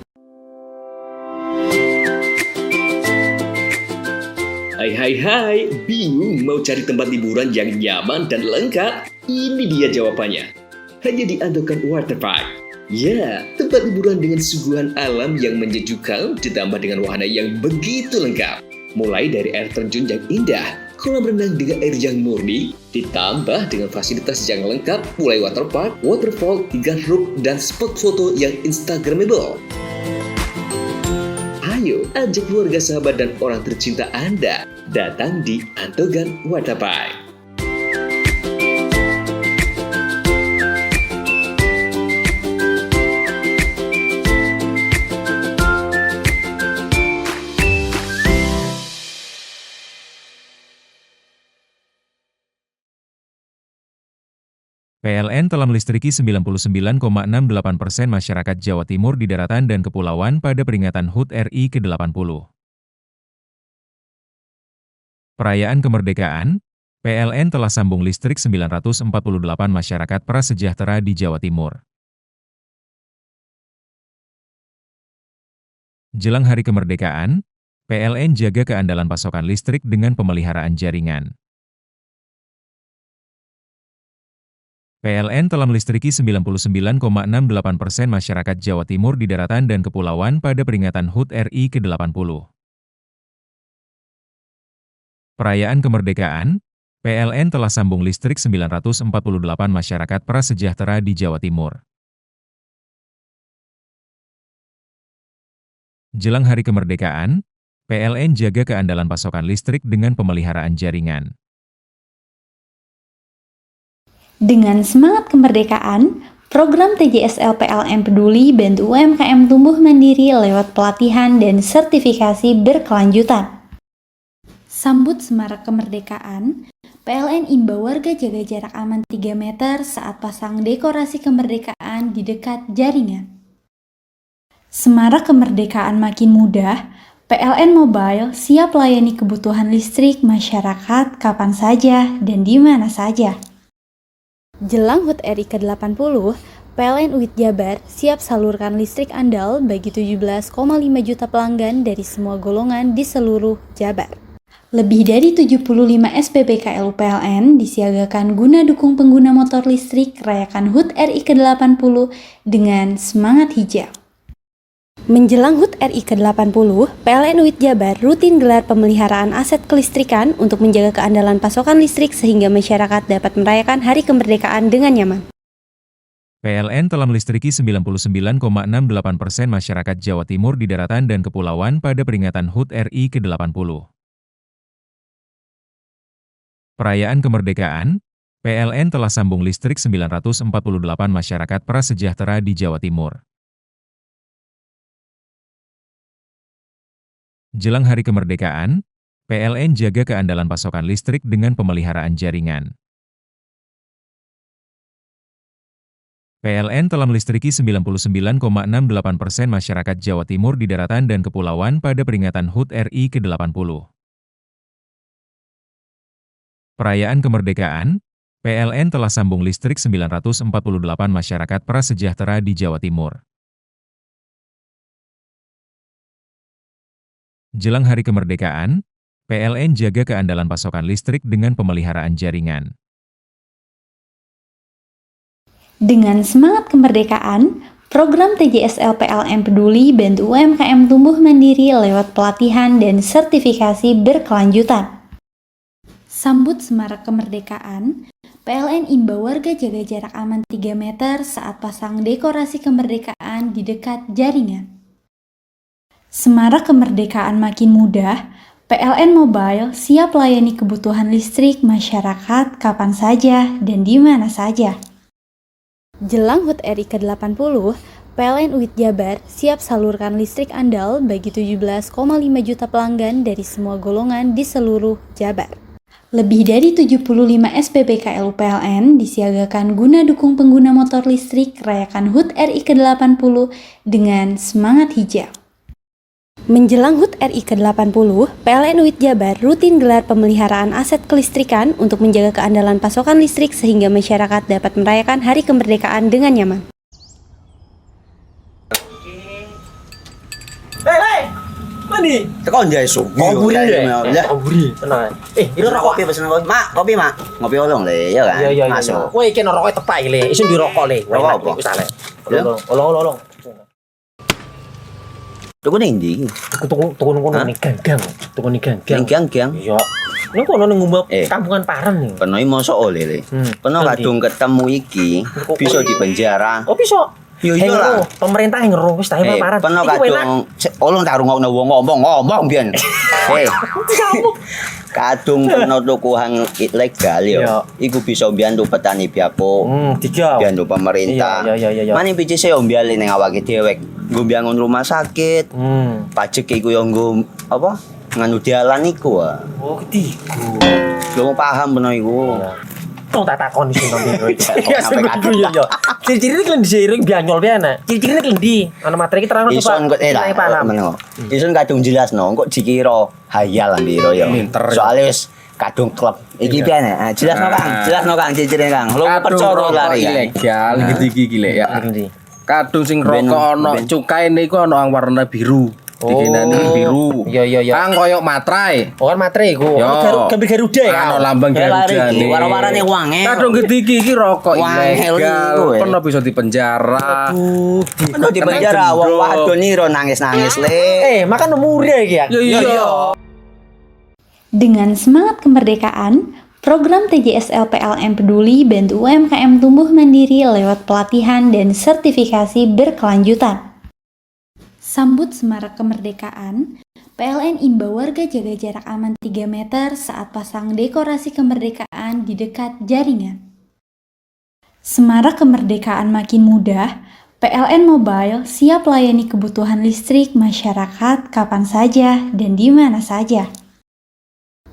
S12: Hai, bingung mau cari tempat liburan yang nyaman dan lengkap? Ini dia jawabannya. Hanya di Andokan Waterpark. Ya, tempat liburan dengan suguhan alam yang menyejukkan ditambah dengan wahana yang begitu lengkap. Mulai dari air terjun yang indah, kolam renang dengan air yang murni, ditambah dengan fasilitas yang lengkap mulai waterpark, waterfall, hingga roof dan spot foto yang instagramable. Ayo, ajak keluarga, sahabat, dan orang tercinta Anda datang di Andokan Waterpark.
S11: PLN telah melistriki 99,68% masyarakat Jawa Timur di daratan dan kepulauan pada peringatan HUT RI ke-80. Perayaan kemerdekaan, PLN telah sambung listrik 948 masyarakat prasejahtera di Jawa Timur. Jelang hari kemerdekaan, PLN jaga keandalan pasokan listrik dengan pemeliharaan jaringan. PLN telah melistriki 99,68% masyarakat Jawa Timur di daratan dan kepulauan pada peringatan HUT RI ke-80. Perayaan kemerdekaan, PLN telah sambung listrik 948 masyarakat prasejahtera di Jawa Timur. Jelang hari kemerdekaan, PLN jaga keandalan pasokan listrik dengan pemeliharaan jaringan.
S7: Dengan semangat kemerdekaan, program TJSL PLN Peduli bantu UMKM tumbuh mandiri lewat pelatihan dan sertifikasi berkelanjutan. Sambut semarak kemerdekaan, PLN imbau warga jaga jarak aman 3 meter saat pasang dekorasi kemerdekaan di dekat jaringan. Semarak kemerdekaan makin mudah, PLN Mobile siap layani kebutuhan listrik masyarakat kapan saja dan di mana saja. Jelang HUT RI ke-80, PLN UIT Jabar siap salurkan listrik andal bagi 17,5 juta pelanggan dari semua golongan di seluruh Jabar. Lebih dari 75 SPBKLU PLN disiagakan guna dukung pengguna motor listrik rayakan HUT RI ke-80 dengan semangat hijau. Menjelang HUT RI ke-80, PLN UIT Jabar rutin gelar pemeliharaan aset kelistrikan untuk menjaga keandalan pasokan listrik sehingga masyarakat dapat merayakan hari kemerdekaan dengan nyaman.
S11: PLN telah melistriki 99,68% masyarakat Jawa Timur di daratan dan kepulauan pada peringatan HUT RI ke-80. Perayaan kemerdekaan, PLN telah sambung listrik 948 masyarakat prasejahtera di Jawa Timur. Jelang hari kemerdekaan, PLN jaga keandalan pasokan listrik dengan pemeliharaan jaringan. PLN telah melistriki 99,68% masyarakat Jawa Timur di daratan dan kepulauan pada peringatan HUT RI ke-80. Perayaan kemerdekaan, PLN telah sambung listrik 948 masyarakat prasejahtera di Jawa Timur. Jelang hari kemerdekaan, PLN jaga keandalan pasokan listrik dengan pemeliharaan jaringan.
S7: Dengan semangat kemerdekaan, program TJSL PLN Peduli bantu UMKM tumbuh mandiri lewat pelatihan dan sertifikasi berkelanjutan. Sambut semarak kemerdekaan, PLN imbau warga jaga jarak aman 3 meter saat pasang dekorasi kemerdekaan di dekat jaringan. Semarak kemerdekaan makin mudah, PLN Mobile siap layani kebutuhan listrik masyarakat kapan saja dan di mana saja. Jelang HUT RI ke-80, PLN UIT Jabar siap salurkan listrik andal bagi 17,5 juta pelanggan dari semua golongan di seluruh Jabar. Lebih dari 75 SPBKLU PLN disiagakan guna dukung pengguna motor listrik rayakan HUT RI ke-80 dengan semangat hijau. Menjelang HUT RI ke-80, PLN UIT Jabar rutin gelar pemeliharaan aset kelistrikan untuk menjaga keandalan pasokan listrik sehingga masyarakat dapat merayakan hari kemerdekaan dengan nyaman.
S8: Hei, mandi.
S9: Tekan jaya subuh.
S8: Komburi ya. Komburi. Tenang.
S9: Itu rokok kopi pesen kopi. Mak, kopi mak. Ngopi olong le, ya kan?
S8: Iya.
S9: Masuk.
S8: Woi, kena rokok tepak le. Isun dirokok le.
S9: Rokok apa?
S8: Wis ale. Olong.
S9: Tuku ning ndi?
S8: Tuku ning ganggang. Tuku ning ganggang.
S9: Ning ganggang.
S8: Iya. Ning kono ning ngumba kampungan Paren nih.
S9: Kena mosok oleh le. Kena kadung ketemu iki bisa dipenjara.
S8: Oh bisa.
S9: Yo iya lah.
S8: Pemerintah yang ngeru wis tahe Paren.
S9: Kena kadung olong tak rungokno wong ngomong biyen. Kadung kena tukuhan ilegal yo. Iku bisa mbiyantu petani biako. Mbiyantu pemerintah.
S8: Iya.
S9: Mane pici se mbiale ning awake dhewek. Nggo mbiangun rumah sakit. Pajak iku yo nggo apa? Nganu dalan iku.
S8: Oh, ketiku.
S9: Lu paham beno iku.
S8: Tong tak takon sing nang iki. Ya sampe yo yo. Ciri-ciri klendi seiring bianyol piana. Ciri-ciri klendi. Ana materi iki terang coba.
S9: Ison kok meneng. Ison kadung jelasno kok dikira hayal ndiro ya. Soale wis kadung klub. Iki piana? Jelasno Kang ciri-cirine Kang. Lu percaya lari
S10: ilegal iki lek ya. Kadung sing rokok ana cukaine iku ana warna biru. Dikenani biru.
S8: Iya.
S10: Kang koyo materai.
S8: Oh kan materai iku. Gambar Garuda ya.
S10: Ana lambang Garuda.
S9: Warna-warnane wange.
S10: Kadung iki rokok ilegal. Pernah bisa dipenjara.
S9: Pernah dipenjara wong wadon iro nangis-nangis le.
S8: Makan murah iki ya.
S10: Iya.
S7: Dengan semangat kemerdekaan, program TJSL PLN Peduli bantu UMKM tumbuh mandiri lewat pelatihan dan sertifikasi berkelanjutan. Sambut semarak kemerdekaan, PLN imbau warga jaga jarak aman 3 meter saat pasang dekorasi kemerdekaan di dekat jaringan. Semarak kemerdekaan makin mudah, PLN Mobile siap layani kebutuhan listrik masyarakat kapan saja dan di mana saja.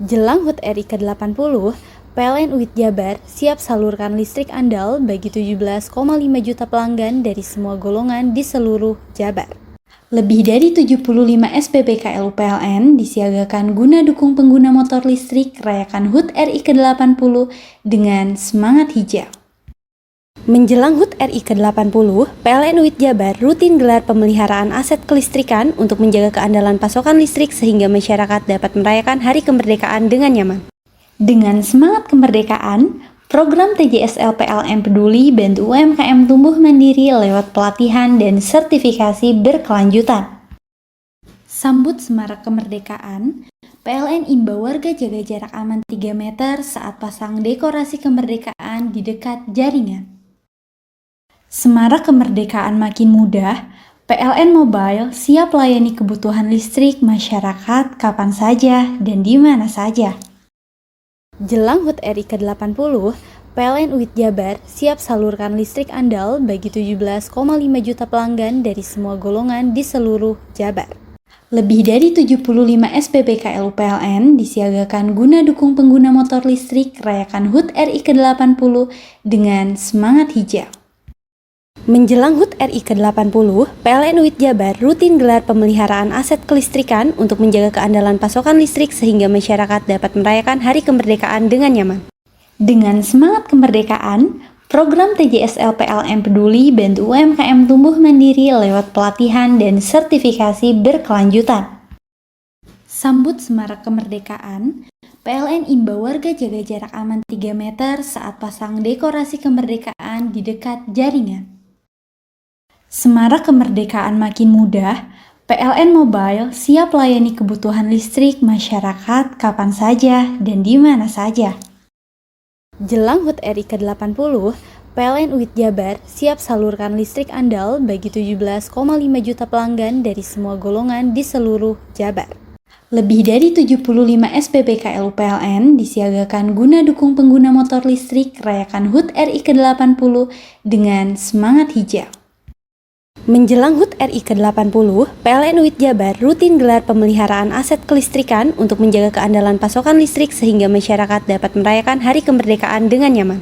S7: Jelang HUT RI ke-80, PLN UIT Jabar siap salurkan listrik andal bagi 17,5 juta pelanggan dari semua golongan di seluruh Jabar. Lebih dari 75 SPBKL PLN disiagakan guna dukung pengguna motor listrik rayakan HUT RI ke-80 dengan semangat hijau. Menjelang HUT RI ke-80, PLN UIT Jabar rutin gelar pemeliharaan aset kelistrikan untuk menjaga keandalan pasokan listrik sehingga masyarakat dapat merayakan Hari Kemerdekaan dengan nyaman. Dengan semangat kemerdekaan, program TJSL PLN Peduli bantu UMKM tumbuh mandiri lewat pelatihan dan sertifikasi berkelanjutan. Sambut semarak kemerdekaan, PLN imbau warga jaga jarak aman 3 meter saat pasang dekorasi kemerdekaan di dekat jaringan. Semarak kemerdekaan makin mudah, PLN Mobile siap layani kebutuhan listrik masyarakat kapan saja dan di mana saja. Jelang HUT RI ke-80, PLN UIT Jabar siap salurkan listrik andal bagi 17,5 juta pelanggan dari semua golongan di seluruh Jabar. Lebih dari 75 SPBKL PLN disiagakan guna dukung pengguna motor listrik rayakan HUT RI ke-80 dengan semangat hijau. Menjelang HUT RI ke-80, PLN UIT Jabar rutin gelar pemeliharaan aset kelistrikan untuk menjaga keandalan pasokan listrik sehingga masyarakat dapat merayakan Hari Kemerdekaan dengan nyaman. Dengan semangat kemerdekaan, program TJSL PLN Peduli bantu UMKM tumbuh mandiri lewat pelatihan dan sertifikasi berkelanjutan. Sambut semarak kemerdekaan, PLN imbau warga jaga jarak aman 3 meter saat pasang dekorasi kemerdekaan di dekat jaringan. Semarak kemerdekaan makin mudah, PLN Mobile siap layani kebutuhan listrik masyarakat kapan saja dan di mana saja. Jelang HUT RI ke-80, PLN UIT Jabar siap salurkan listrik andal bagi 17,5 juta pelanggan dari semua golongan di seluruh Jabar. Lebih dari 75 SPBKL PLN disiagakan guna dukung pengguna motor listrik rayakan HUT RI ke-80 dengan semangat hijau. Menjelang HUT RI ke-80, PLN UIT Jabar rutin gelar pemeliharaan aset kelistrikan untuk menjaga keandalan pasokan listrik sehingga masyarakat dapat merayakan Hari Kemerdekaan dengan nyaman.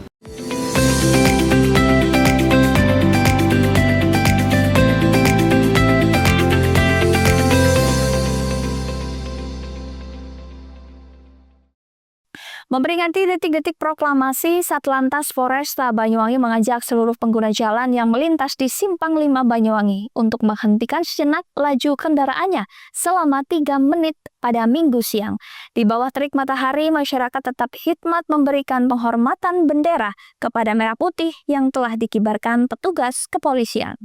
S2: Memperingati detik-detik proklamasi, Satlantas Foresta Banyuwangi mengajak seluruh pengguna jalan yang melintas di Simpang 5 Banyuwangi untuk menghentikan sejenak laju kendaraannya selama 3 menit pada Minggu siang. Di bawah terik matahari, masyarakat tetap hikmat memberikan penghormatan bendera kepada merah putih yang telah dikibarkan petugas kepolisian.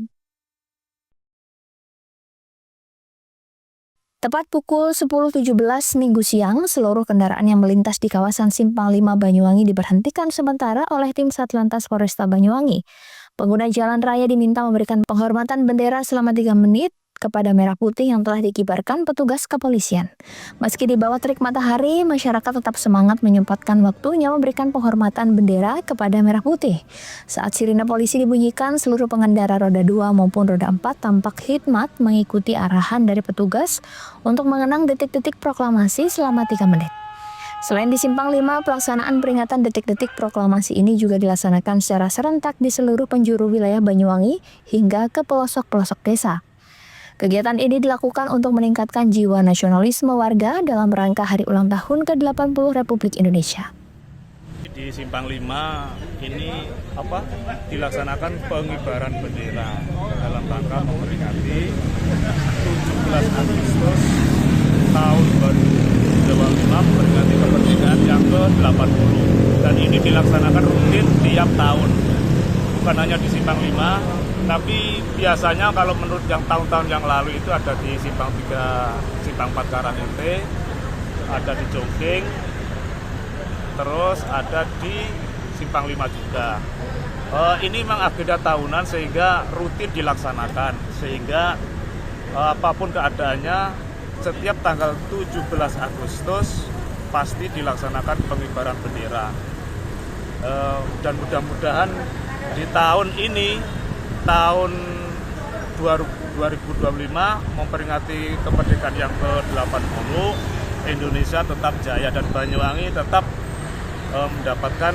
S2: Tepat pukul 10.17 Minggu siang, seluruh kendaraan yang melintas di kawasan Simpang 5 Banyuwangi diberhentikan sementara oleh tim Satlantas Foresta Banyuwangi. Pengguna jalan raya diminta memberikan penghormatan bendera selama 3 menit kepada merah putih yang telah dikibarkan petugas kepolisian. Meski di bawah terik matahari, masyarakat tetap semangat menyempatkan waktunya memberikan penghormatan bendera kepada merah putih. Saat sirine polisi dibunyikan, seluruh pengendara roda 2 maupun roda 4 tampak hikmat mengikuti arahan dari petugas untuk mengenang detik-detik proklamasi selama 3 menit. Selain di Simpang 5, pelaksanaan peringatan detik-detik proklamasi ini juga dilaksanakan secara serentak di seluruh penjuru wilayah Banyuwangi hingga ke pelosok-pelosok desa. Kegiatan ini dilakukan untuk meningkatkan jiwa nasionalisme warga dalam rangka hari ulang tahun ke-80 Republik Indonesia.
S19: Di Simpang 5 ini dilaksanakan pengibaran bendera dalam rangka memperingati 17 Agustus tahun 2025 memperingati kemerdekaan yang ke-80, dan ini dilaksanakan rutin tiap tahun, bukan hanya di Simpang 5, tapi biasanya kalau menurut yang tahun-tahun yang lalu itu ada di Simpang 3, Simpang 4 Karangente, ada di Jongking, terus ada di Simpang 5 juga. Ini memang agenda tahunan sehingga rutin dilaksanakan, sehingga apapun keadaannya setiap tanggal 17 Agustus pasti dilaksanakan pengibaran bendera. Dan mudah-mudahan di tahun ini, tahun 2025 memperingati kemerdekaan yang ke-80, Indonesia tetap jaya dan Banyuwangi tetap mendapatkan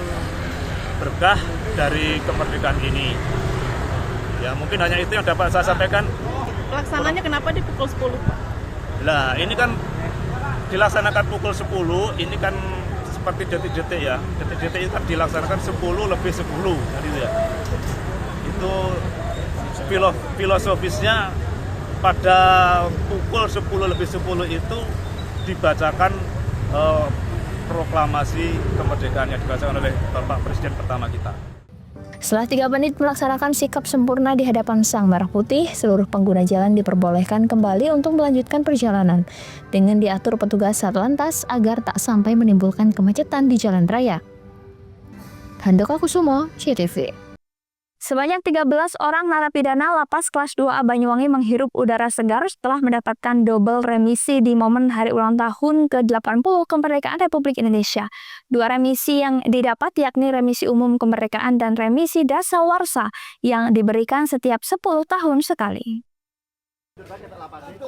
S19: berkah dari kemerdekaan ini. Ya, mungkin hanya itu yang dapat saya sampaikan.
S20: Pelaksananya kenapa di pukul 10, Pak?
S19: Lah, ini kan dilaksanakan pukul 10, ini kan seperti detik-detik ya. Detik-detik itu kan dilaksanakan 10 lebih 10, gitu ya. Itu filosofisnya pada pukul 10 lebih 10 itu dibacakan proklamasi kemerdekaan yang dibacakan oleh Bapak Presiden pertama kita.
S2: Setelah 3 menit melaksanakan sikap sempurna di hadapan Sang Merah Putih, seluruh pengguna jalan diperbolehkan kembali untuk melanjutkan perjalanan dengan diatur petugas Satlantas agar tak sampai menimbulkan kemacetan di jalan raya. Handoko Kusumo, CTV. Sebanyak 13 orang narapidana Lapas Kelas 2A Banyuwangi menghirup udara segar setelah mendapatkan double remisi di momen hari ulang tahun ke-80 kemerdekaan Republik Indonesia. 2 remisi yang didapat yakni remisi umum kemerdekaan dan remisi dasawarsa yang diberikan setiap 10 tahun sekali.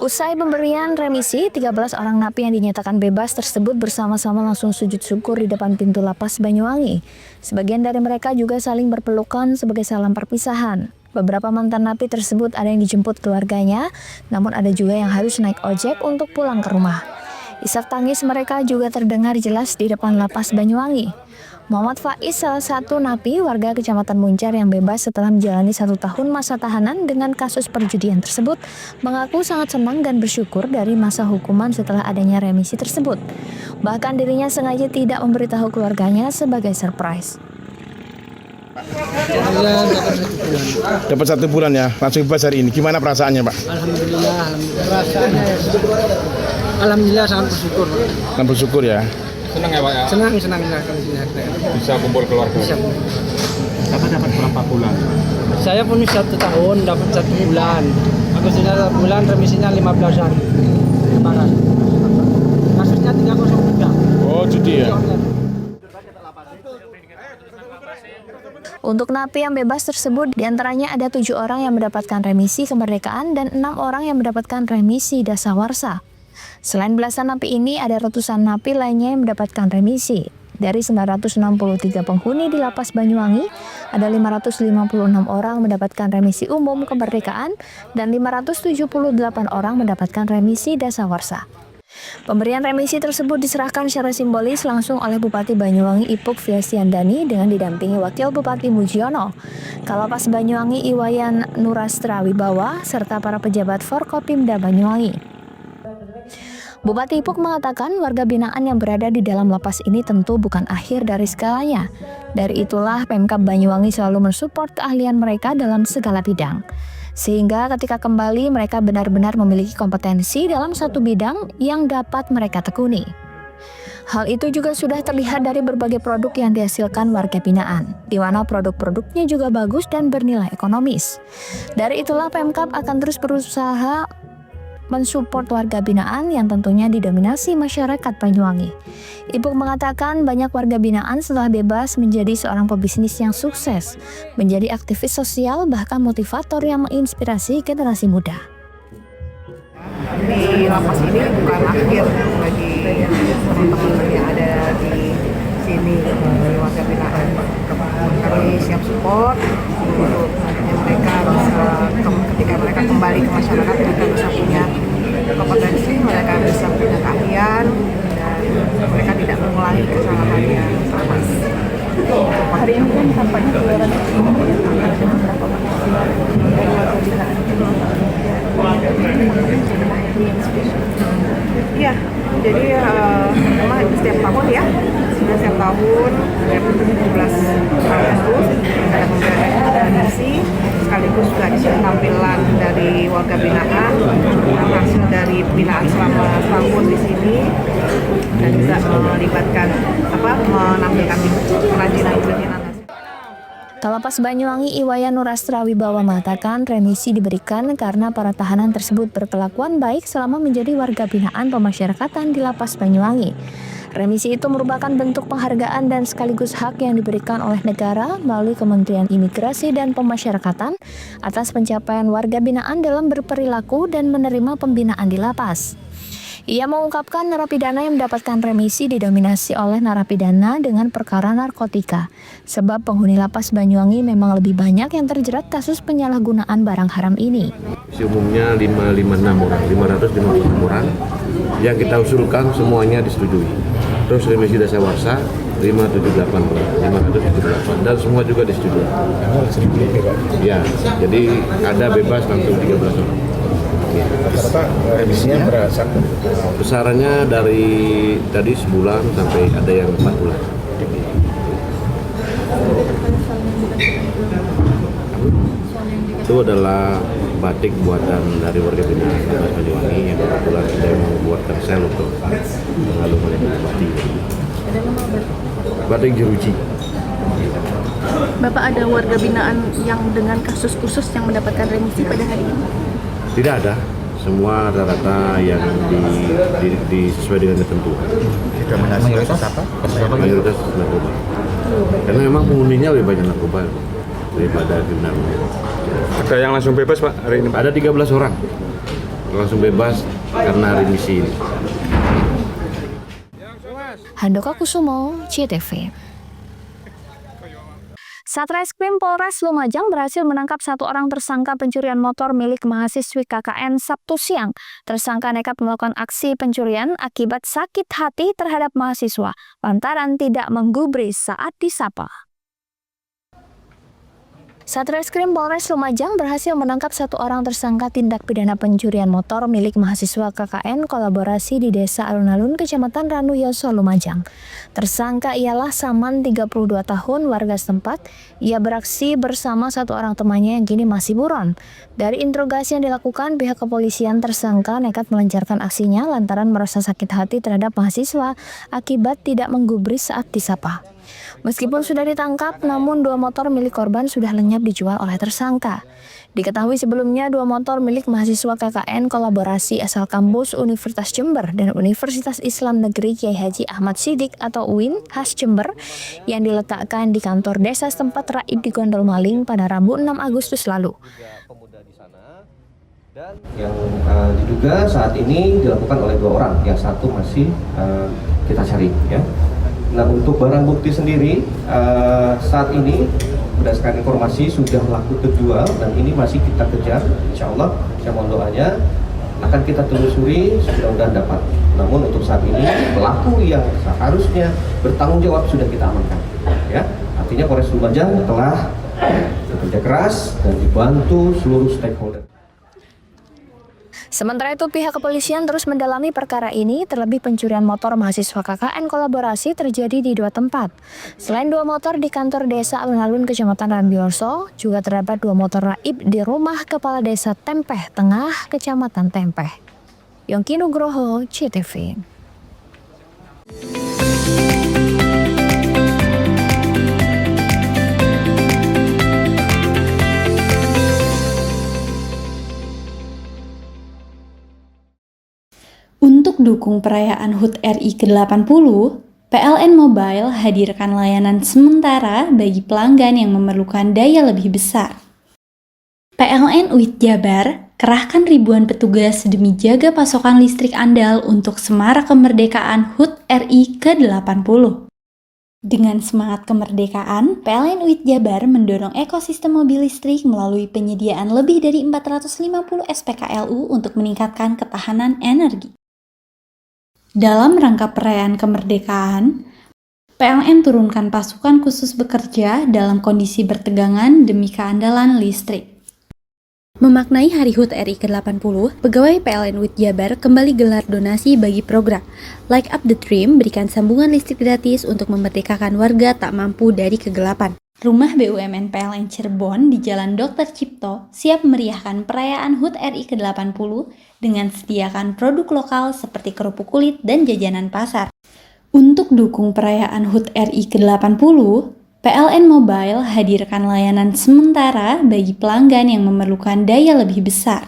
S2: Usai pemberian remisi, 13 orang napi yang dinyatakan bebas tersebut bersama-sama langsung sujud syukur di depan pintu lapas Banyuwangi. Sebagian dari mereka juga saling berpelukan sebagai salam perpisahan. Beberapa mantan napi tersebut ada yang dijemput keluarganya, namun ada juga yang harus naik ojek untuk pulang ke rumah. Isak tangis mereka juga terdengar jelas di depan lapas Banyuwangi. Muhammad Faiz, salah satu napi warga Kecamatan Muncar yang bebas setelah menjalani 1 tahun masa tahanan dengan kasus perjudian tersebut, mengaku sangat senang dan bersyukur dari masa hukuman setelah adanya remisi tersebut. Bahkan dirinya sengaja tidak memberitahu keluarganya sebagai surprise.
S21: Dapat 1 bulan ya, langsung bebas hari ini. Gimana perasaannya, Pak?
S22: Alhamdulillah. Perasaannya alhamdulillah sangat bersyukur, Pak.
S21: Sangat bersyukur ya.
S22: Senang ya, Pak ya? Senang ya.
S21: Bisa kumpul keluarga.
S22: Bisa.
S21: Dapat berapa bulan?
S22: Saya pun 1 tahun, dapat 1 bulan. Aku sudah 1 bulan, remisinya 15 hari. Lebaran. Kasusnya 303.
S21: Oh, judi ya?
S2: Untuk napi yang bebas tersebut, diantaranya ada 7 orang yang mendapatkan remisi kemerdekaan dan 6 orang yang mendapatkan remisi dasawarsa. Selain belasan napi ini, ada ratusan napi lainnya yang mendapatkan remisi. Dari 963 penghuni di Lapas Banyuwangi, ada 556 orang mendapatkan remisi umum kemerdekaan dan 578 orang mendapatkan remisi dasawarsa. Pemberian remisi tersebut diserahkan secara simbolis langsung oleh Bupati Banyuwangi Ipuk Fiasiandani dengan didampingi Wakil Bupati Mujiono, Kalapas Banyuwangi Iwayan Nurastra Wibawa, serta para pejabat Forkopimda Banyuwangi. Bupati Ipuk mengatakan warga binaan yang berada di dalam lapas ini tentu bukan akhir dari segalanya. Dari itulah Pemkab Banyuwangi selalu mensupport keahlian mereka dalam segala bidang. Sehingga ketika kembali mereka benar-benar memiliki kompetensi dalam satu bidang yang dapat mereka tekuni. Hal itu juga sudah terlihat dari berbagai produk yang dihasilkan warga binaan, di mana produk-produknya juga bagus dan bernilai ekonomis. Dari itulah Pemkab akan terus berusaha mensupport warga binaan yang tentunya didominasi masyarakat Banyuwangi. Ibu mengatakan banyak warga binaan setelah bebas menjadi seorang pebisnis yang sukses, menjadi aktivis sosial, bahkan motivator yang menginspirasi generasi muda.
S6: Di lapas ini bukan akhir bagi teman-teman yang ada dari sini dari warga binaan. Kami siap support untuk mereka bisa ketika mereka kembali ke masyarakat mereka bisa punya kompetensi, mereka bisa punya keahlian dan mereka tidak mengulangi kesalahan yang sama. Hari ini kan kampanye keluaran ini berapa Iya, jadi memang setiap tahun ya, setiap tahun setiap 17 Agustus ada misi sekaligus juga isi tampilan dari warga binaan yang hasil dari binaan selama tahun di sini dan juga melibatkan menampilkan kerajinan-kerajinan.
S2: Kalapas Banyuwangi Iwayan Nurastra Wibawa mengatakan remisi diberikan karena para tahanan tersebut berkelakuan baik selama menjadi warga binaan pemasyarakatan di Lapas Banyuwangi. Remisi itu merupakan bentuk penghargaan dan sekaligus hak yang diberikan oleh negara melalui Kementerian Imigrasi dan Pemasyarakatan atas pencapaian warga binaan dalam berperilaku dan menerima pembinaan di lapas. Ia mengungkapkan narapidana yang mendapatkan remisi didominasi oleh narapidana dengan perkara narkotika, sebab penghuni Lapas Banyuwangi memang lebih banyak yang terjerat kasus penyalahgunaan barang haram ini.
S1: Umumnya 556 orang, 556 orang yang kita usulkan semuanya disetujui. Terus remisi dasawarsa 578 orang, 578 dan semua juga disetujui. Ya, jadi ada bebas langsung 13 orang.
S21: Rata-rata remisinya berasal
S1: besarannya dari tadi sebulan sampai ada yang 4 bulan. Itu adalah batik buatan dari warga binaan Lapas Banyuwangi yang kebetulan sudah membuatkan sel untuk pengaluman batik. Batik jeruji.
S20: Bapak ada warga binaan yang dengan kasus khusus yang mendapatkan remisi pada hari ini?
S1: Tidak ada, semua rata-rata yang sesuai dengan ketentuan.
S21: Mayoritas apa?
S1: Mayoritas narkoba. Karena memang penghuninya lebih banyak narkoba daripada kriminal.
S21: Ada yang langsung bebas Pak hari ini?
S1: Ada 13 orang langsung bebas karena remisi ini.
S2: Handoko Kusumo, CTV. Satreskrim Polres Lumajang berhasil menangkap satu orang tersangka pencurian motor milik mahasiswi KKN Sabtu siang. Tersangka nekat melakukan aksi pencurian akibat sakit hati terhadap mahasiswa lantaran tidak menggubris saat disapa. Satreskrim Polres Lumajang berhasil menangkap satu orang tersangka tindak pidana pencurian motor milik mahasiswa KKN kolaborasi di Desa Alun-Alun, Kecamatan Ranuyoso, Lumajang. Tersangka ialah Saman, 32 tahun, warga setempat. Ia beraksi bersama satu orang temannya yang kini masih buron. Dari interogasi yang dilakukan, pihak kepolisian tersangka nekat melancarkan aksinya lantaran merasa sakit hati terhadap mahasiswa akibat tidak menggubris saat disapa. Meskipun sudah ditangkap, namun 2 motor milik korban sudah lenyap dijual oleh tersangka. Diketahui sebelumnya 2 motor milik mahasiswa KKN kolaborasi asal kampus Universitas Jember dan Universitas Islam Negeri Kiai Haji Ahmad Siddiq atau UIN khas Jember yang diletakkan di kantor desa setempat raib di Gondol Maling pada Rabu 6 Agustus lalu.
S3: Yang diduga saat ini dilakukan oleh 2 orang, yang satu masih kita cari ya. Nah, untuk barang bukti sendiri saat ini berdasarkan informasi sudah laku terjual dan ini masih kita kejar. Insya Allah, saya mohon doanya akan kita telusuri mudah-mudahan dapat. Namun untuk saat ini pelaku yang seharusnya bertanggung jawab sudah kita amankan. Ya, artinya Polres Lumajang telah bekerja keras dan dibantu seluruh stakeholder.
S2: Sementara itu, pihak kepolisian terus mendalami perkara ini, terlebih pencurian motor mahasiswa KKN kolaborasi terjadi di 2 tempat. Selain 2 motor di kantor desa Alun-Alun Kecamatan Ranuyoso, juga terdapat 2 motor raib di rumah kepala desa Tempeh Tengah, Kecamatan Tempeh. Yongki Nugroho, CTV.
S7: Untuk dukung perayaan HUT RI ke-80, PLN Mobile hadirkan layanan sementara bagi pelanggan yang memerlukan daya lebih besar. PLN UIT Jabar kerahkan ribuan petugas demi jaga pasokan listrik andal untuk Semarak Kemerdekaan HUT RI ke-80. Dengan semangat kemerdekaan, PLN UIT Jabar mendorong ekosistem mobil listrik melalui penyediaan lebih dari 450 SPKLU untuk meningkatkan ketahanan energi. Dalam rangka perayaan kemerdekaan, PLN turunkan pasukan khusus bekerja dalam kondisi bertegangan demi keandalan listrik. Memaknai Hari HUT RI ke-80, pegawai PLN UIT Jabar kembali gelar donasi bagi program Like Up the Dream, berikan sambungan listrik gratis untuk memerdekakan warga tak mampu dari kegelapan. Rumah BUMN PLN Cirebon di Jalan Dr. Cipto siap meriahkan perayaan HUT RI ke-80 dengan sediakan produk lokal seperti kerupuk kulit dan jajanan pasar. Untuk dukung perayaan HUT RI ke-80, PLN Mobile hadirkan layanan sementara bagi pelanggan yang memerlukan daya lebih besar.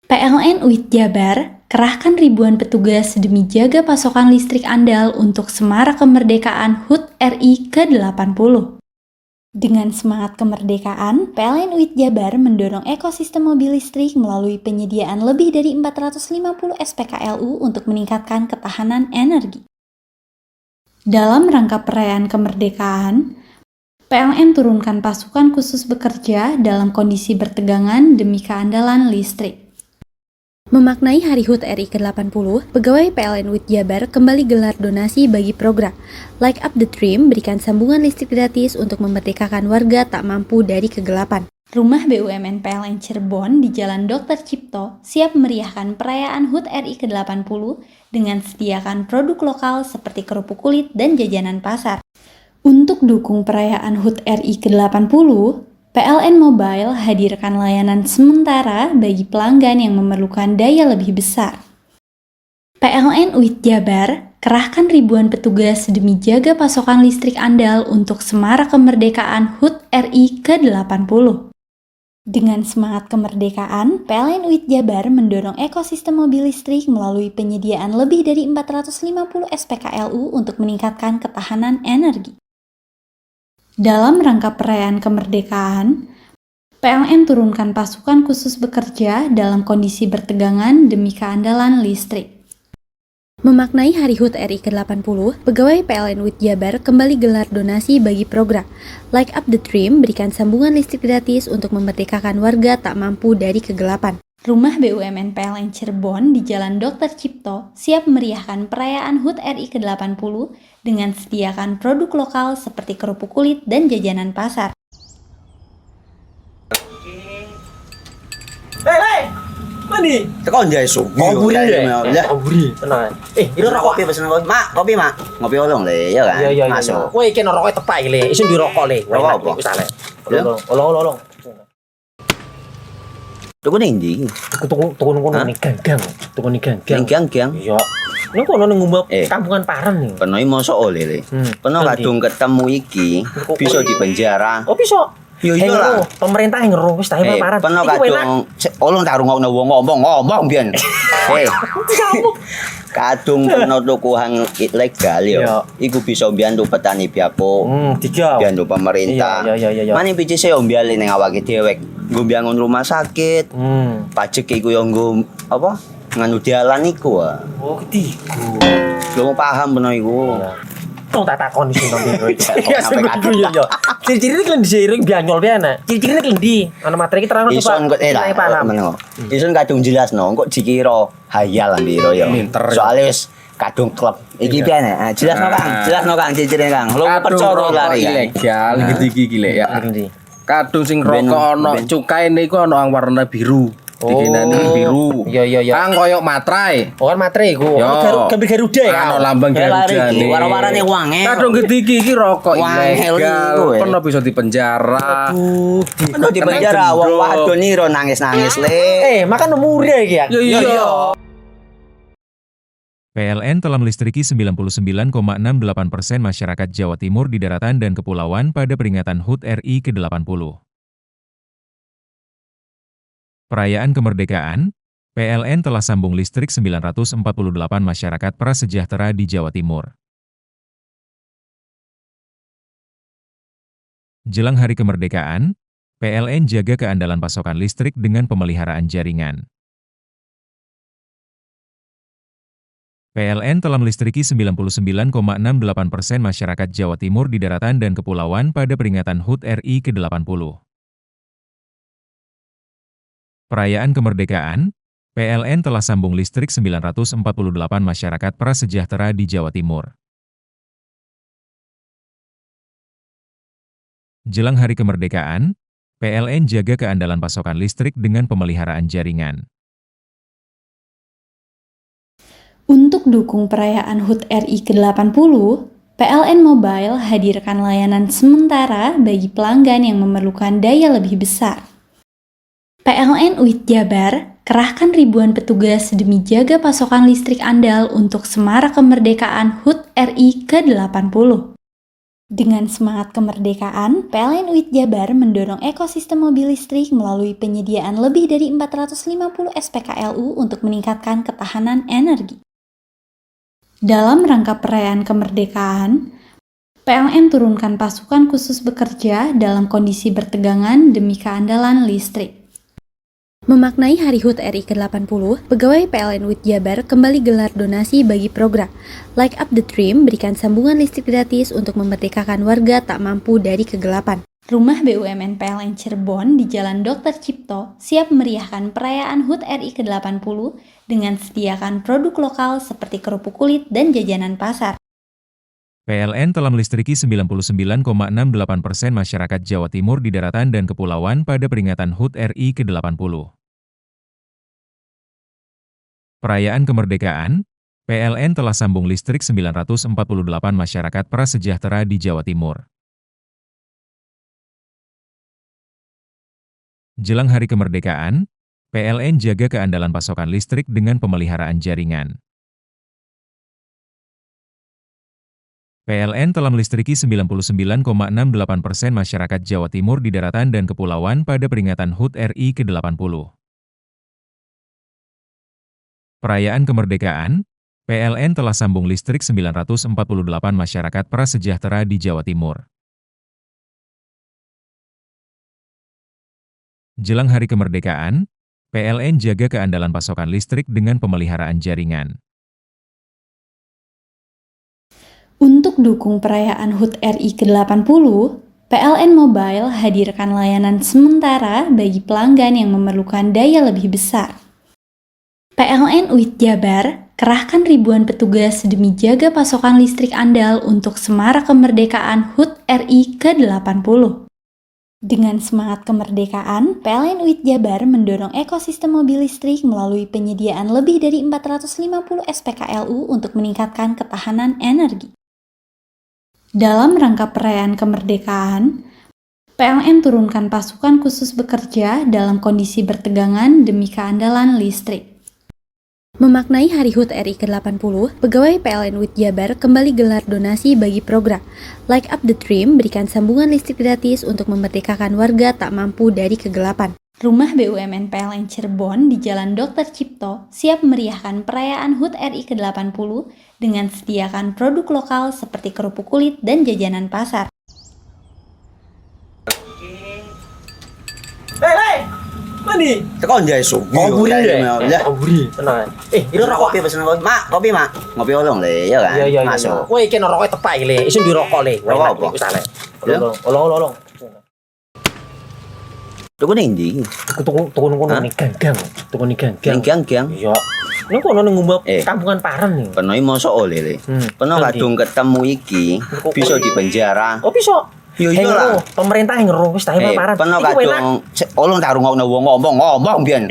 S7: PLN UIT Jabar kerahkan ribuan petugas demi jaga pasokan listrik andal untuk Semarak Kemerdekaan HUT RI ke-80. Dengan semangat kemerdekaan, PLN UIT Jabar mendorong ekosistem mobil listrik melalui penyediaan lebih dari 450 SPKLU untuk meningkatkan ketahanan energi. Dalam rangka perayaan kemerdekaan, PLN turunkan pasukan khusus bekerja dalam kondisi bertegangan demi keandalan listrik. Memaknai Hari HUT RI ke-80, pegawai PLN UIT Jabar kembali gelar donasi bagi program Like Up the Dream, berikan sambungan listrik gratis untuk memerdekakan warga tak mampu dari kegelapan. Rumah BUMN PLN Cirebon di Jalan Dr. Cipto siap meriahkan perayaan HUT RI ke-80 dengan sediakan produk lokal seperti kerupuk kulit dan jajanan pasar. Untuk dukung perayaan HUT RI ke-80, PLN Mobile hadirkan layanan sementara bagi pelanggan yang memerlukan daya lebih besar. PLN UIT Jabar kerahkan ribuan petugas demi jaga pasokan listrik andal untuk Semarak Kemerdekaan HUT RI ke-80. Dengan semangat kemerdekaan, PLN UIT Jabar mendorong ekosistem mobil listrik melalui penyediaan lebih dari 450 SPKLU untuk meningkatkan ketahanan energi. Dalam rangka perayaan kemerdekaan, PLN turunkan pasukan khusus bekerja dalam kondisi bertegangan demi keandalan listrik. Memaknai Hari HUT RI ke-80, pegawai PLN UIT Jabar kembali gelar donasi bagi program Like Up the Dream, berikan sambungan listrik gratis untuk memerdekakan warga tak mampu dari kegelapan. Rumah BUMN PLN Cirebon di Jalan Dr. Cipto siap meriahkan perayaan HUT RI ke-80 dengan sediakan produk lokal seperti kerupuk kulit dan jajanan pasar.
S8: Hei! Mandi.
S9: Tekan jaya sugi.
S8: Koburi ya. Koburi. Tenang. Ini rokok.
S9: Kopi pesen kopi. Mak, kopi mak. Ngopi olong le, ya kan?
S8: Iya.
S9: Masuk.
S8: Kowe iki rokoknya tepak iki le. Isin dirokok le.
S9: Rokok apa?
S8: Wis ale. Olong.
S9: Tuku ning ndi?
S8: Tuku ning ganggang. Tuku ning ganggang.
S9: Ning ganggang.
S8: Iya. Ning kono ning ngumba kampungan Paren nih.
S9: Peno mosok oleh le. Peno kadung ketemu iki bisa dipenjara.
S8: Oh bisa.
S9: Yo lah.
S8: Pemerintah yang ngeru wis tahe Paren.
S9: Peno kadung olong tak rungokno wong ngomong biyen. Kadung peno tuku hang ilegal yo. Iku bisa mbiyantu petani biapo. Mbiyantu pemerintah.
S8: Iya.
S9: Mane picise yo mbiale ning awake dhewe. Nggo mbiyangun rumah sakit. Pajak iku yo nggo apa? Nganu dalan iku.
S8: Oh, ketiku.
S9: Lu paham peno iku.
S8: Tong tak takon sing nang dhewe. Ya sebegitu yo. Ciri-ciri iki diseiring bianyol piye ana. Ciri-cirine klendi. Ana materi iki terang
S9: Ison kok paham. Ison kadung jelasno kok dikira hayal ambiro yo. Soale wis kadung klub. Iki piye nek? Jelasno Kang ciri-cirine Kang. Lu percaya lari
S10: ilegal iki lek ya. Kadung sing rokok ana cukaine iku ana warna biru. Dikenani biru.
S8: Iya.
S10: Kang koyo matrai.
S8: Oh kan matrai iku. Gambar Garuda ya.
S10: Ana lambang Garuda.
S9: Warna-warnane wange.
S10: Kadung gede iki rokok ilegal. Pernah bisa dipenjara.
S9: Pernah dipenjara wong wadon iro nangis-nangis le.
S8: Makan murah iki ya.
S10: Iya.
S11: PLN telah melistriki 99,68% masyarakat Jawa Timur di daratan dan kepulauan pada peringatan HUT RI ke-80. Perayaan kemerdekaan, PLN telah sambung listrik 948 masyarakat prasejahtera di Jawa Timur. Jelang hari kemerdekaan, PLN jaga keandalan pasokan listrik dengan pemeliharaan jaringan. PLN telah melistriki 99,68% masyarakat Jawa Timur di daratan dan kepulauan pada peringatan HUT RI ke-80. Perayaan kemerdekaan, PLN telah sambung listrik 948 masyarakat prasejahtera di Jawa Timur. Jelang hari kemerdekaan, PLN jaga keandalan pasokan listrik dengan pemeliharaan jaringan.
S7: Untuk dukung perayaan HUT RI ke-80, PLN Mobile hadirkan layanan sementara bagi pelanggan yang memerlukan daya lebih besar. PLN UIT Jabar kerahkan ribuan petugas demi jaga pasokan listrik andal untuk semarak kemerdekaan HUT RI ke-80. Dengan semangat kemerdekaan, PLN UIT Jabar mendorong ekosistem mobil listrik melalui penyediaan lebih dari 450 SPKLU untuk meningkatkan ketahanan energi. Dalam rangka perayaan kemerdekaan, PLN turunkan pasukan khusus bekerja dalam kondisi bertegangan demi keandalan listrik. Memaknai Hari HUT RI ke-80, pegawai PLN UIT Jabar kembali gelar donasi bagi program Light Up the Dream, berikan sambungan listrik gratis untuk memerdekakan warga tak mampu dari kegelapan. Rumah BUMN PLN Cirebon di Jalan Dr. Cipto siap meriahkan perayaan HUT RI ke-80 dengan sediakan produk lokal seperti kerupuk kulit dan jajanan pasar.
S11: PLN telah melistriki 99,68% masyarakat Jawa Timur di daratan dan kepulauan pada peringatan HUT RI ke-80. Perayaan kemerdekaan, PLN telah sambung listrik 948 masyarakat prasejahtera di Jawa Timur. Jelang hari kemerdekaan, PLN jaga keandalan pasokan listrik dengan pemeliharaan jaringan. PLN telah melistriki 99,68% masyarakat Jawa Timur di daratan dan kepulauan pada peringatan HUT RI ke-80. Perayaan kemerdekaan, PLN telah sambung listrik 948 masyarakat prasejahtera di Jawa Timur. Jelang hari kemerdekaan, PLN jaga keandalan pasokan listrik dengan pemeliharaan jaringan.
S7: Untuk dukung perayaan HUT RI ke-80, PLN Mobile hadirkan layanan sementara bagi pelanggan yang memerlukan daya lebih besar. PLN UIT Jabar kerahkan ribuan petugas demi jaga pasokan listrik andal untuk semarak kemerdekaan HUT RI ke-80. Dengan semangat kemerdekaan, PLN UIT Jabar mendorong ekosistem mobil listrik melalui penyediaan lebih dari 450 SPKLU untuk meningkatkan ketahanan energi. Dalam rangka perayaan kemerdekaan, PLN turunkan pasukan khusus bekerja dalam kondisi bertegangan demi keandalan listrik. Memaknai Hari HUT RI ke-80, pegawai PLN UIT Jabar kembali gelar donasi bagi program Light Up the Dream, berikan sambungan listrik gratis untuk memerdekakan warga tak mampu dari kegelapan. Rumah BUMN PLN Cirebon di Jalan Dr. Cipto siap meriahkan perayaan HUT RI ke-80 dengan sediakan produk lokal seperti kerupuk kulit dan jajanan pasar.
S8: Hei! Mandi.
S9: Tekan jaya subuh.
S8: Komburi ya. Komburi. Tenang.
S9: Itu rokok kopi pesen kopi. Mak, kopi mak. Ngopi olong le, ya kan?
S8: Iya.
S9: Masuk.
S8: Woi, iki rokok tepak le. Isin dirokok le.
S9: Rokok apa?
S8: Wis ale. Olong.
S9: Tuku ning ndi?
S8: Tuku ngono ning gang. Tuku ning gang.
S9: Ning gang.
S8: Iya. Ning kono ning ngumbah kampungan Paren nih.
S9: Peno mosok oleh le. Peno kadung ketemu iki bisa dipenjara.
S8: Oh bisa.
S9: Yo iya lah.
S8: Pemerintah yang ngeru wis tahe Paren.
S9: Peno kadung olong tak rungokno wong ngomong biyen.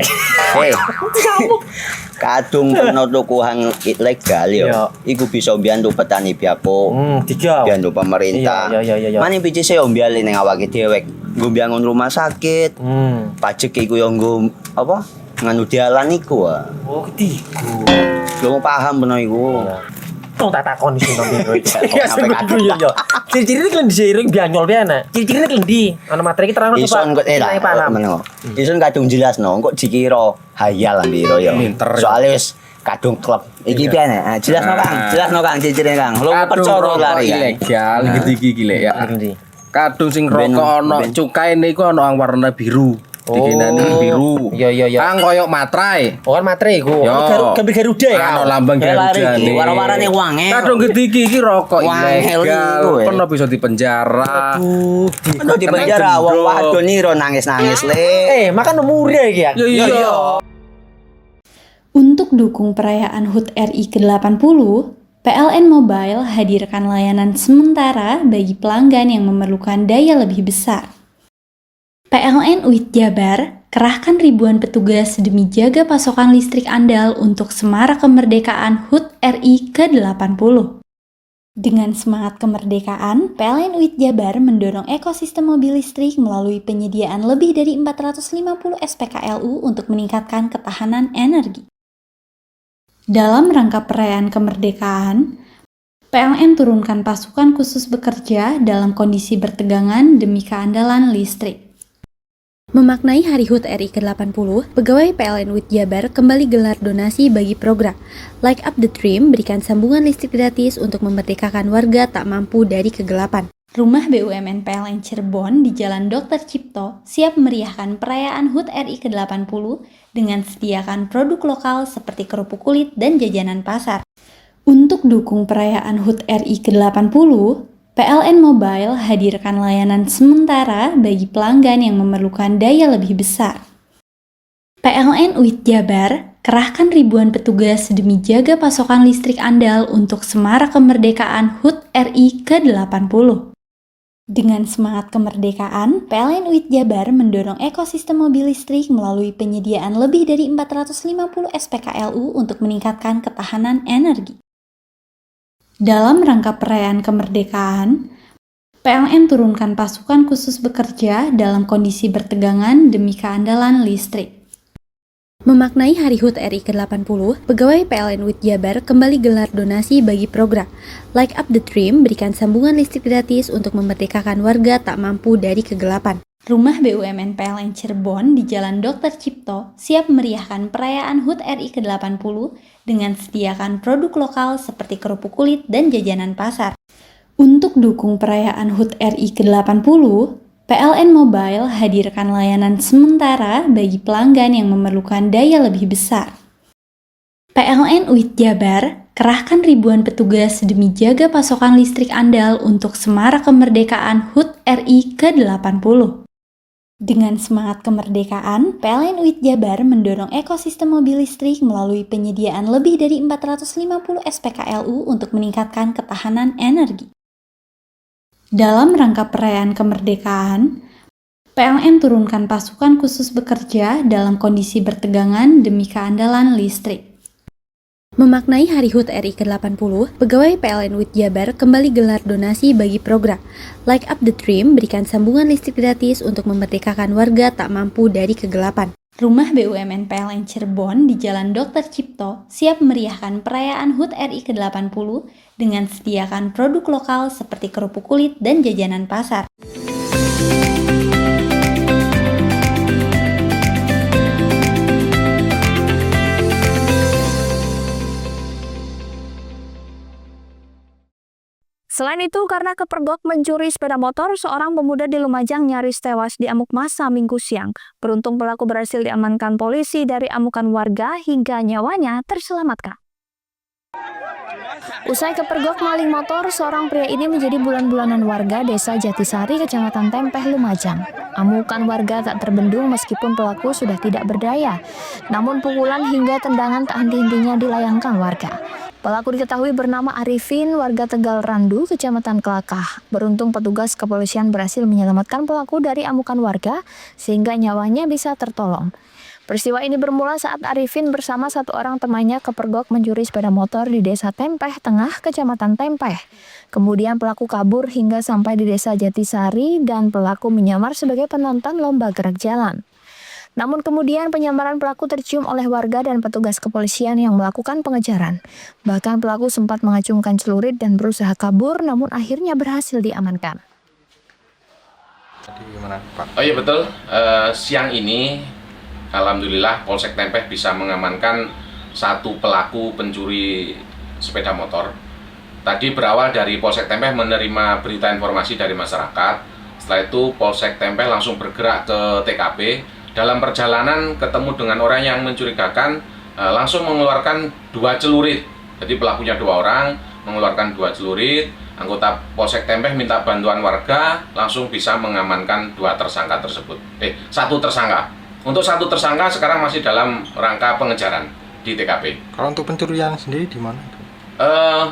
S9: Kadung peno tuku hang ilegal yo. Iku bisa mbiyantu petani biako. Mbiyantu pemerintah.
S8: Iya.
S9: Mane pici se ombyale ning awake dhewek. Nggo mbiyangun rumah sakit. Pajak iku yo nggo apa? Nganu dalan iku.
S8: Oh, ketiku.
S9: Lu paham peno iku.
S8: Tong tak takoni sing nang dhewe. Ya sampe yo. Ciri-cirine klendi seiring bianyol piye Ciri-cirine klendi? Ana materi iki terang
S9: Ison kok meneng. Ison kadung jelasno, kok dikira hayal ndiro yo. Soale wis kadung klub. Iki piye nek? Jelasno Kang ciri-cirine Kang. Lu percaya lari.
S10: Ilegal iki le ya. Kadung sing rokok ono cukai niku ono yang warna biru. Dikenani biru.
S8: Iya.
S10: Kang koyo matrai.
S8: Oh kan matrai iku. Gambar Garuda ya.
S10: Ono lambang Garuda nih.
S9: Warna-warnane wangi.
S10: Kadung gede iki rokok ilegal. Pernah bisa dipenjara.
S9: Pernah dipenjara wong wadon iro nangis-nangis le.
S8: Makan murah iki ya.
S10: Iya.
S7: Untuk dukung perayaan HUT RI ke-80, PLN Mobile hadirkan layanan sementara bagi pelanggan yang memerlukan daya lebih besar. PLN UIT Jabar kerahkan ribuan petugas demi jaga pasokan listrik andal untuk Semarak Kemerdekaan HUT RI ke-80. Dengan semangat kemerdekaan, PLN UIT Jabar mendorong ekosistem mobil listrik melalui penyediaan lebih dari 450 SPKLU untuk meningkatkan ketahanan energi. Dalam rangka perayaan kemerdekaan, PLN turunkan pasukan khusus bekerja dalam kondisi bertegangan demi keandalan listrik. Memaknai Hari HUT RI ke-80, pegawai PLN UIT Jabar kembali gelar donasi bagi program Light Up the Dream, berikan sambungan listrik gratis untuk memerdekakan warga tak mampu dari kegelapan. Rumah BUMN PLN Cirebon di Jalan Dr. Cipto siap meriahkan perayaan HUT RI ke-80 dengan sediakan produk lokal seperti kerupuk kulit dan jajanan pasar. Untuk dukung perayaan HUT RI ke-80, PLN Mobile hadirkan layanan sementara bagi pelanggan yang memerlukan daya lebih besar. PLN UIT Jabar kerahkan ribuan petugas demi jaga pasokan listrik andal untuk Semarak Kemerdekaan HUT RI ke-80. Dengan semangat kemerdekaan, PLN UIT Jabar mendorong ekosistem mobil listrik melalui penyediaan lebih dari 450 SPKLU untuk meningkatkan ketahanan energi. Dalam rangka perayaan kemerdekaan, PLN turunkan pasukan khusus bekerja dalam kondisi bertegangan demi keandalan listrik. Memaknai Hari HUT RI ke-80, pegawai PLN UIT Jabar kembali gelar donasi bagi program Light Up the Dream, berikan sambungan listrik gratis untuk memerdekakan warga tak mampu dari kegelapan. Rumah BUMN PLN Cirebon di Jalan Dr. Cipto siap meriahkan perayaan HUT RI ke-80 dengan sediakan produk lokal seperti kerupuk kulit dan jajanan pasar. Untuk dukung perayaan HUT RI ke-80, PLN Mobile hadirkan layanan sementara bagi pelanggan yang memerlukan daya lebih besar. PLN UIT Jabar kerahkan ribuan petugas demi jaga pasokan listrik andal untuk Semarak Kemerdekaan HUT RI ke-80. Dengan semangat kemerdekaan, PLN UIT Jabar mendorong ekosistem mobil listrik melalui penyediaan lebih dari 450 SPKLU untuk meningkatkan ketahanan energi. Dalam rangka perayaan kemerdekaan, PLN turunkan pasukan khusus bekerja dalam kondisi bertegangan demi keandalan listrik. Memaknai Hari HUT RI ke-80, pegawai PLN UIT Jabar kembali gelar donasi bagi program Light Up the Dream, berikan sambungan listrik gratis untuk memerdekakan warga tak mampu dari kegelapan. Rumah BUMN PLN Cirebon di Jalan Dr. Cipto siap meriahkan perayaan HUT RI ke-80 dengan sediakan produk lokal seperti kerupuk kulit dan jajanan pasar.
S2: Selain itu, karena kepergok mencuri sepeda motor, seorang pemuda di Lumajang nyaris tewas di amuk massa Minggu siang. Beruntung pelaku berhasil diamankan polisi dari amukan warga hingga nyawanya terselamatkan. Usai kepergok maling motor, seorang pria ini menjadi bulan-bulanan warga desa Jatisari, Kecamatan Tempeh, Lumajang. Amukan warga tak terbendung meskipun pelaku sudah tidak berdaya. Namun pukulan hingga tendangan tak henti-hentinya dilayangkan warga. Pelaku diketahui bernama Arifin, warga Tegal Randu, Kecamatan Kelakah. Beruntung petugas kepolisian berhasil menyelamatkan pelaku dari amukan warga sehingga nyawanya bisa tertolong. Peristiwa ini bermula saat Arifin bersama satu orang temannya kepergok mencuri sepeda motor di Desa Tempeh Tengah, Kecamatan Tempeh. Kemudian pelaku kabur hingga sampai di Desa Jatisari dan pelaku menyamar sebagai penonton lomba gerak jalan. Namun kemudian penyamaran pelaku tercium oleh warga dan petugas kepolisian yang melakukan pengejaran. Bahkan pelaku sempat mengacungkan celurit dan berusaha kabur, namun akhirnya berhasil diamankan.
S4: Gimana, Pak? Oh iya betul, siang ini alhamdulillah Polsek Tempeh bisa mengamankan satu pelaku pencuri sepeda motor. Tadi berawal dari Polsek Tempeh menerima berita informasi dari masyarakat Setelah itu Polsek Tempeh langsung bergerak ke TKP. Dalam perjalanan ketemu dengan orang yang mencurigakan, langsung mengeluarkan 2 celurit. Jadi pelakunya 2 orang, mengeluarkan 2 celurit. Anggota Polsek Tempeh minta bantuan warga, langsung bisa mengamankan 2 tersangka tersebut. 1 tersangka. Untuk 1 tersangka sekarang masih dalam rangka pengejaran di TKP.
S5: Kalau untuk pencurian sendiri di mana?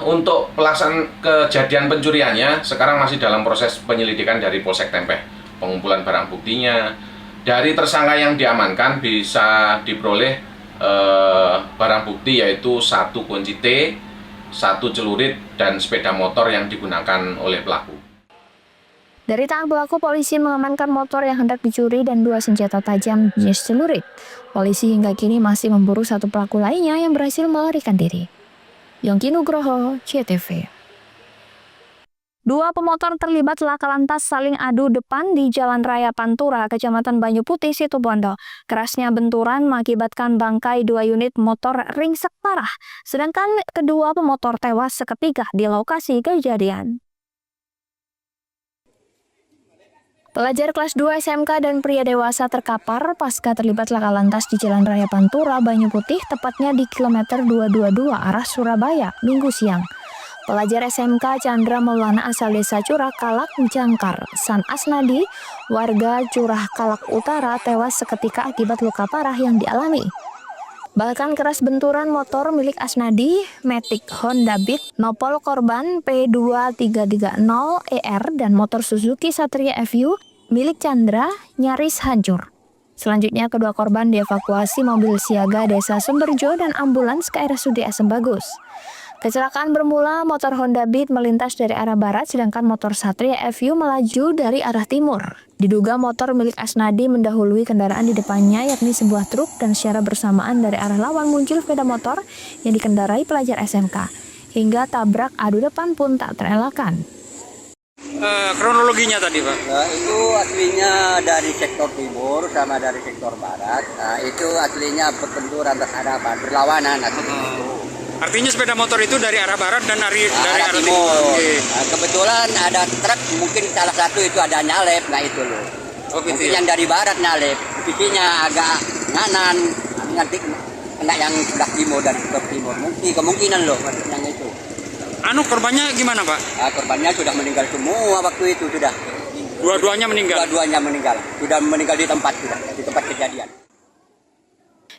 S4: Untuk pelaksanaan kejadian pencuriannya sekarang masih dalam proses penyelidikan dari Polsek Tempeh. Pengumpulan barang buktinya. Dari tersangka yang diamankan bisa diperoleh barang bukti yaitu 1 kunci T, 1 celurit, dan sepeda motor yang digunakan oleh pelaku.
S2: Dari tangan pelaku, polisi mengamankan motor yang hendak dicuri dan 2 senjata tajam jenis celurit. Polisi hingga kini masih memburu 1 pelaku lainnya yang berhasil melarikan diri. Yongki Nugroho, CTV. 2 pemotor terlibat laka lantas saling adu depan di Jalan Raya Pantura, Kecamatan Banyu Putih, Situbondo. Kerasnya benturan mengakibatkan bangkai 2 unit motor ringsek parah, sedangkan kedua pemotor tewas seketika di lokasi kejadian. Pelajar kelas 2 SMK dan pria dewasa terkapar pasca terlibat laka lantas di Jalan Raya Pantura, Banyu Putih, tepatnya di kilometer 222 arah Surabaya, Minggu siang. Pelajar SMK Chandra Maulana asal desa Curah Kalak, Jangkar, San Asnadi, warga Curah Kalak Utara, tewas seketika akibat luka parah yang dialami. Bahkan keras benturan motor milik Asnadi, Matic Honda Beat, nopol korban P2330ER dan motor Suzuki Satria FU milik Chandra nyaris hancur. Selanjutnya kedua korban dievakuasi mobil siaga Desa Sumberjo dan ambulans ke RSUD Asem Bagus. Kecelakaan bermula motor Honda Beat melintas dari arah barat sedangkan motor Satria FU melaju dari arah timur. Diduga motor milik Asnadi mendahului kendaraan di depannya yakni sebuah truk dan secara bersamaan dari arah lawan muncul sepeda motor yang dikendarai pelajar SMK. Hingga tabrak adu depan pun tak terelakkan.
S22: Kronologinya tadi Pak?
S9: Nah, itu aslinya dari sektor timur sama dari sektor barat. Nah, itu aslinya berbenturan berhadapan, berlawanan aslinya.
S22: Artinya sepeda motor itu dari arah barat dan dari arah
S9: timur. Nah, kebetulan ada truk, mungkin salah satu itu ada nyalep, nah itu loh.
S22: Oh, gitu
S9: mungkin
S22: ya?
S9: yang dari barat nyalep, sisinya agak nganan, nanti kena yang sebelah timur dari sektor timur. Mungkin kemungkinan loh yang itu.
S22: Korbannya gimana Pak?
S9: Nah, korbannya sudah meninggal semua waktu itu sudah.
S22: Dua-duanya meninggal?
S9: Dua-duanya meninggal. Sudah meninggal di tempat kejadian.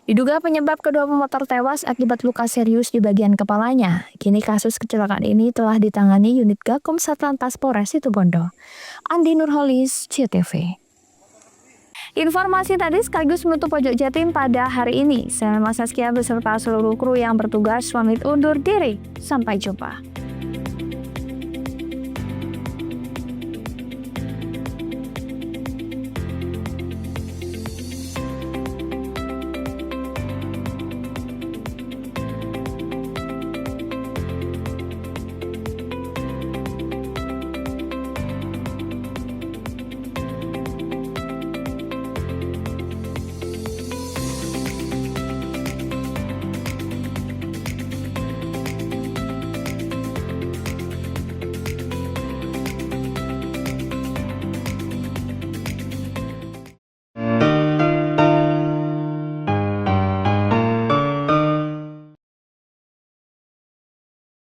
S2: Diduga penyebab kedua pemotor tewas akibat luka serius di bagian kepalanya. Kini kasus kecelakaan ini telah ditangani unit Gakum Satlantas Polres Situbondo. Andi Nurholis, CTV. Informasi tadi sekaligus menutup Pojok Jatim pada hari ini. Saya Mas Saskia beserta seluruh kru yang bertugas pamit undur diri. Sampai jumpa.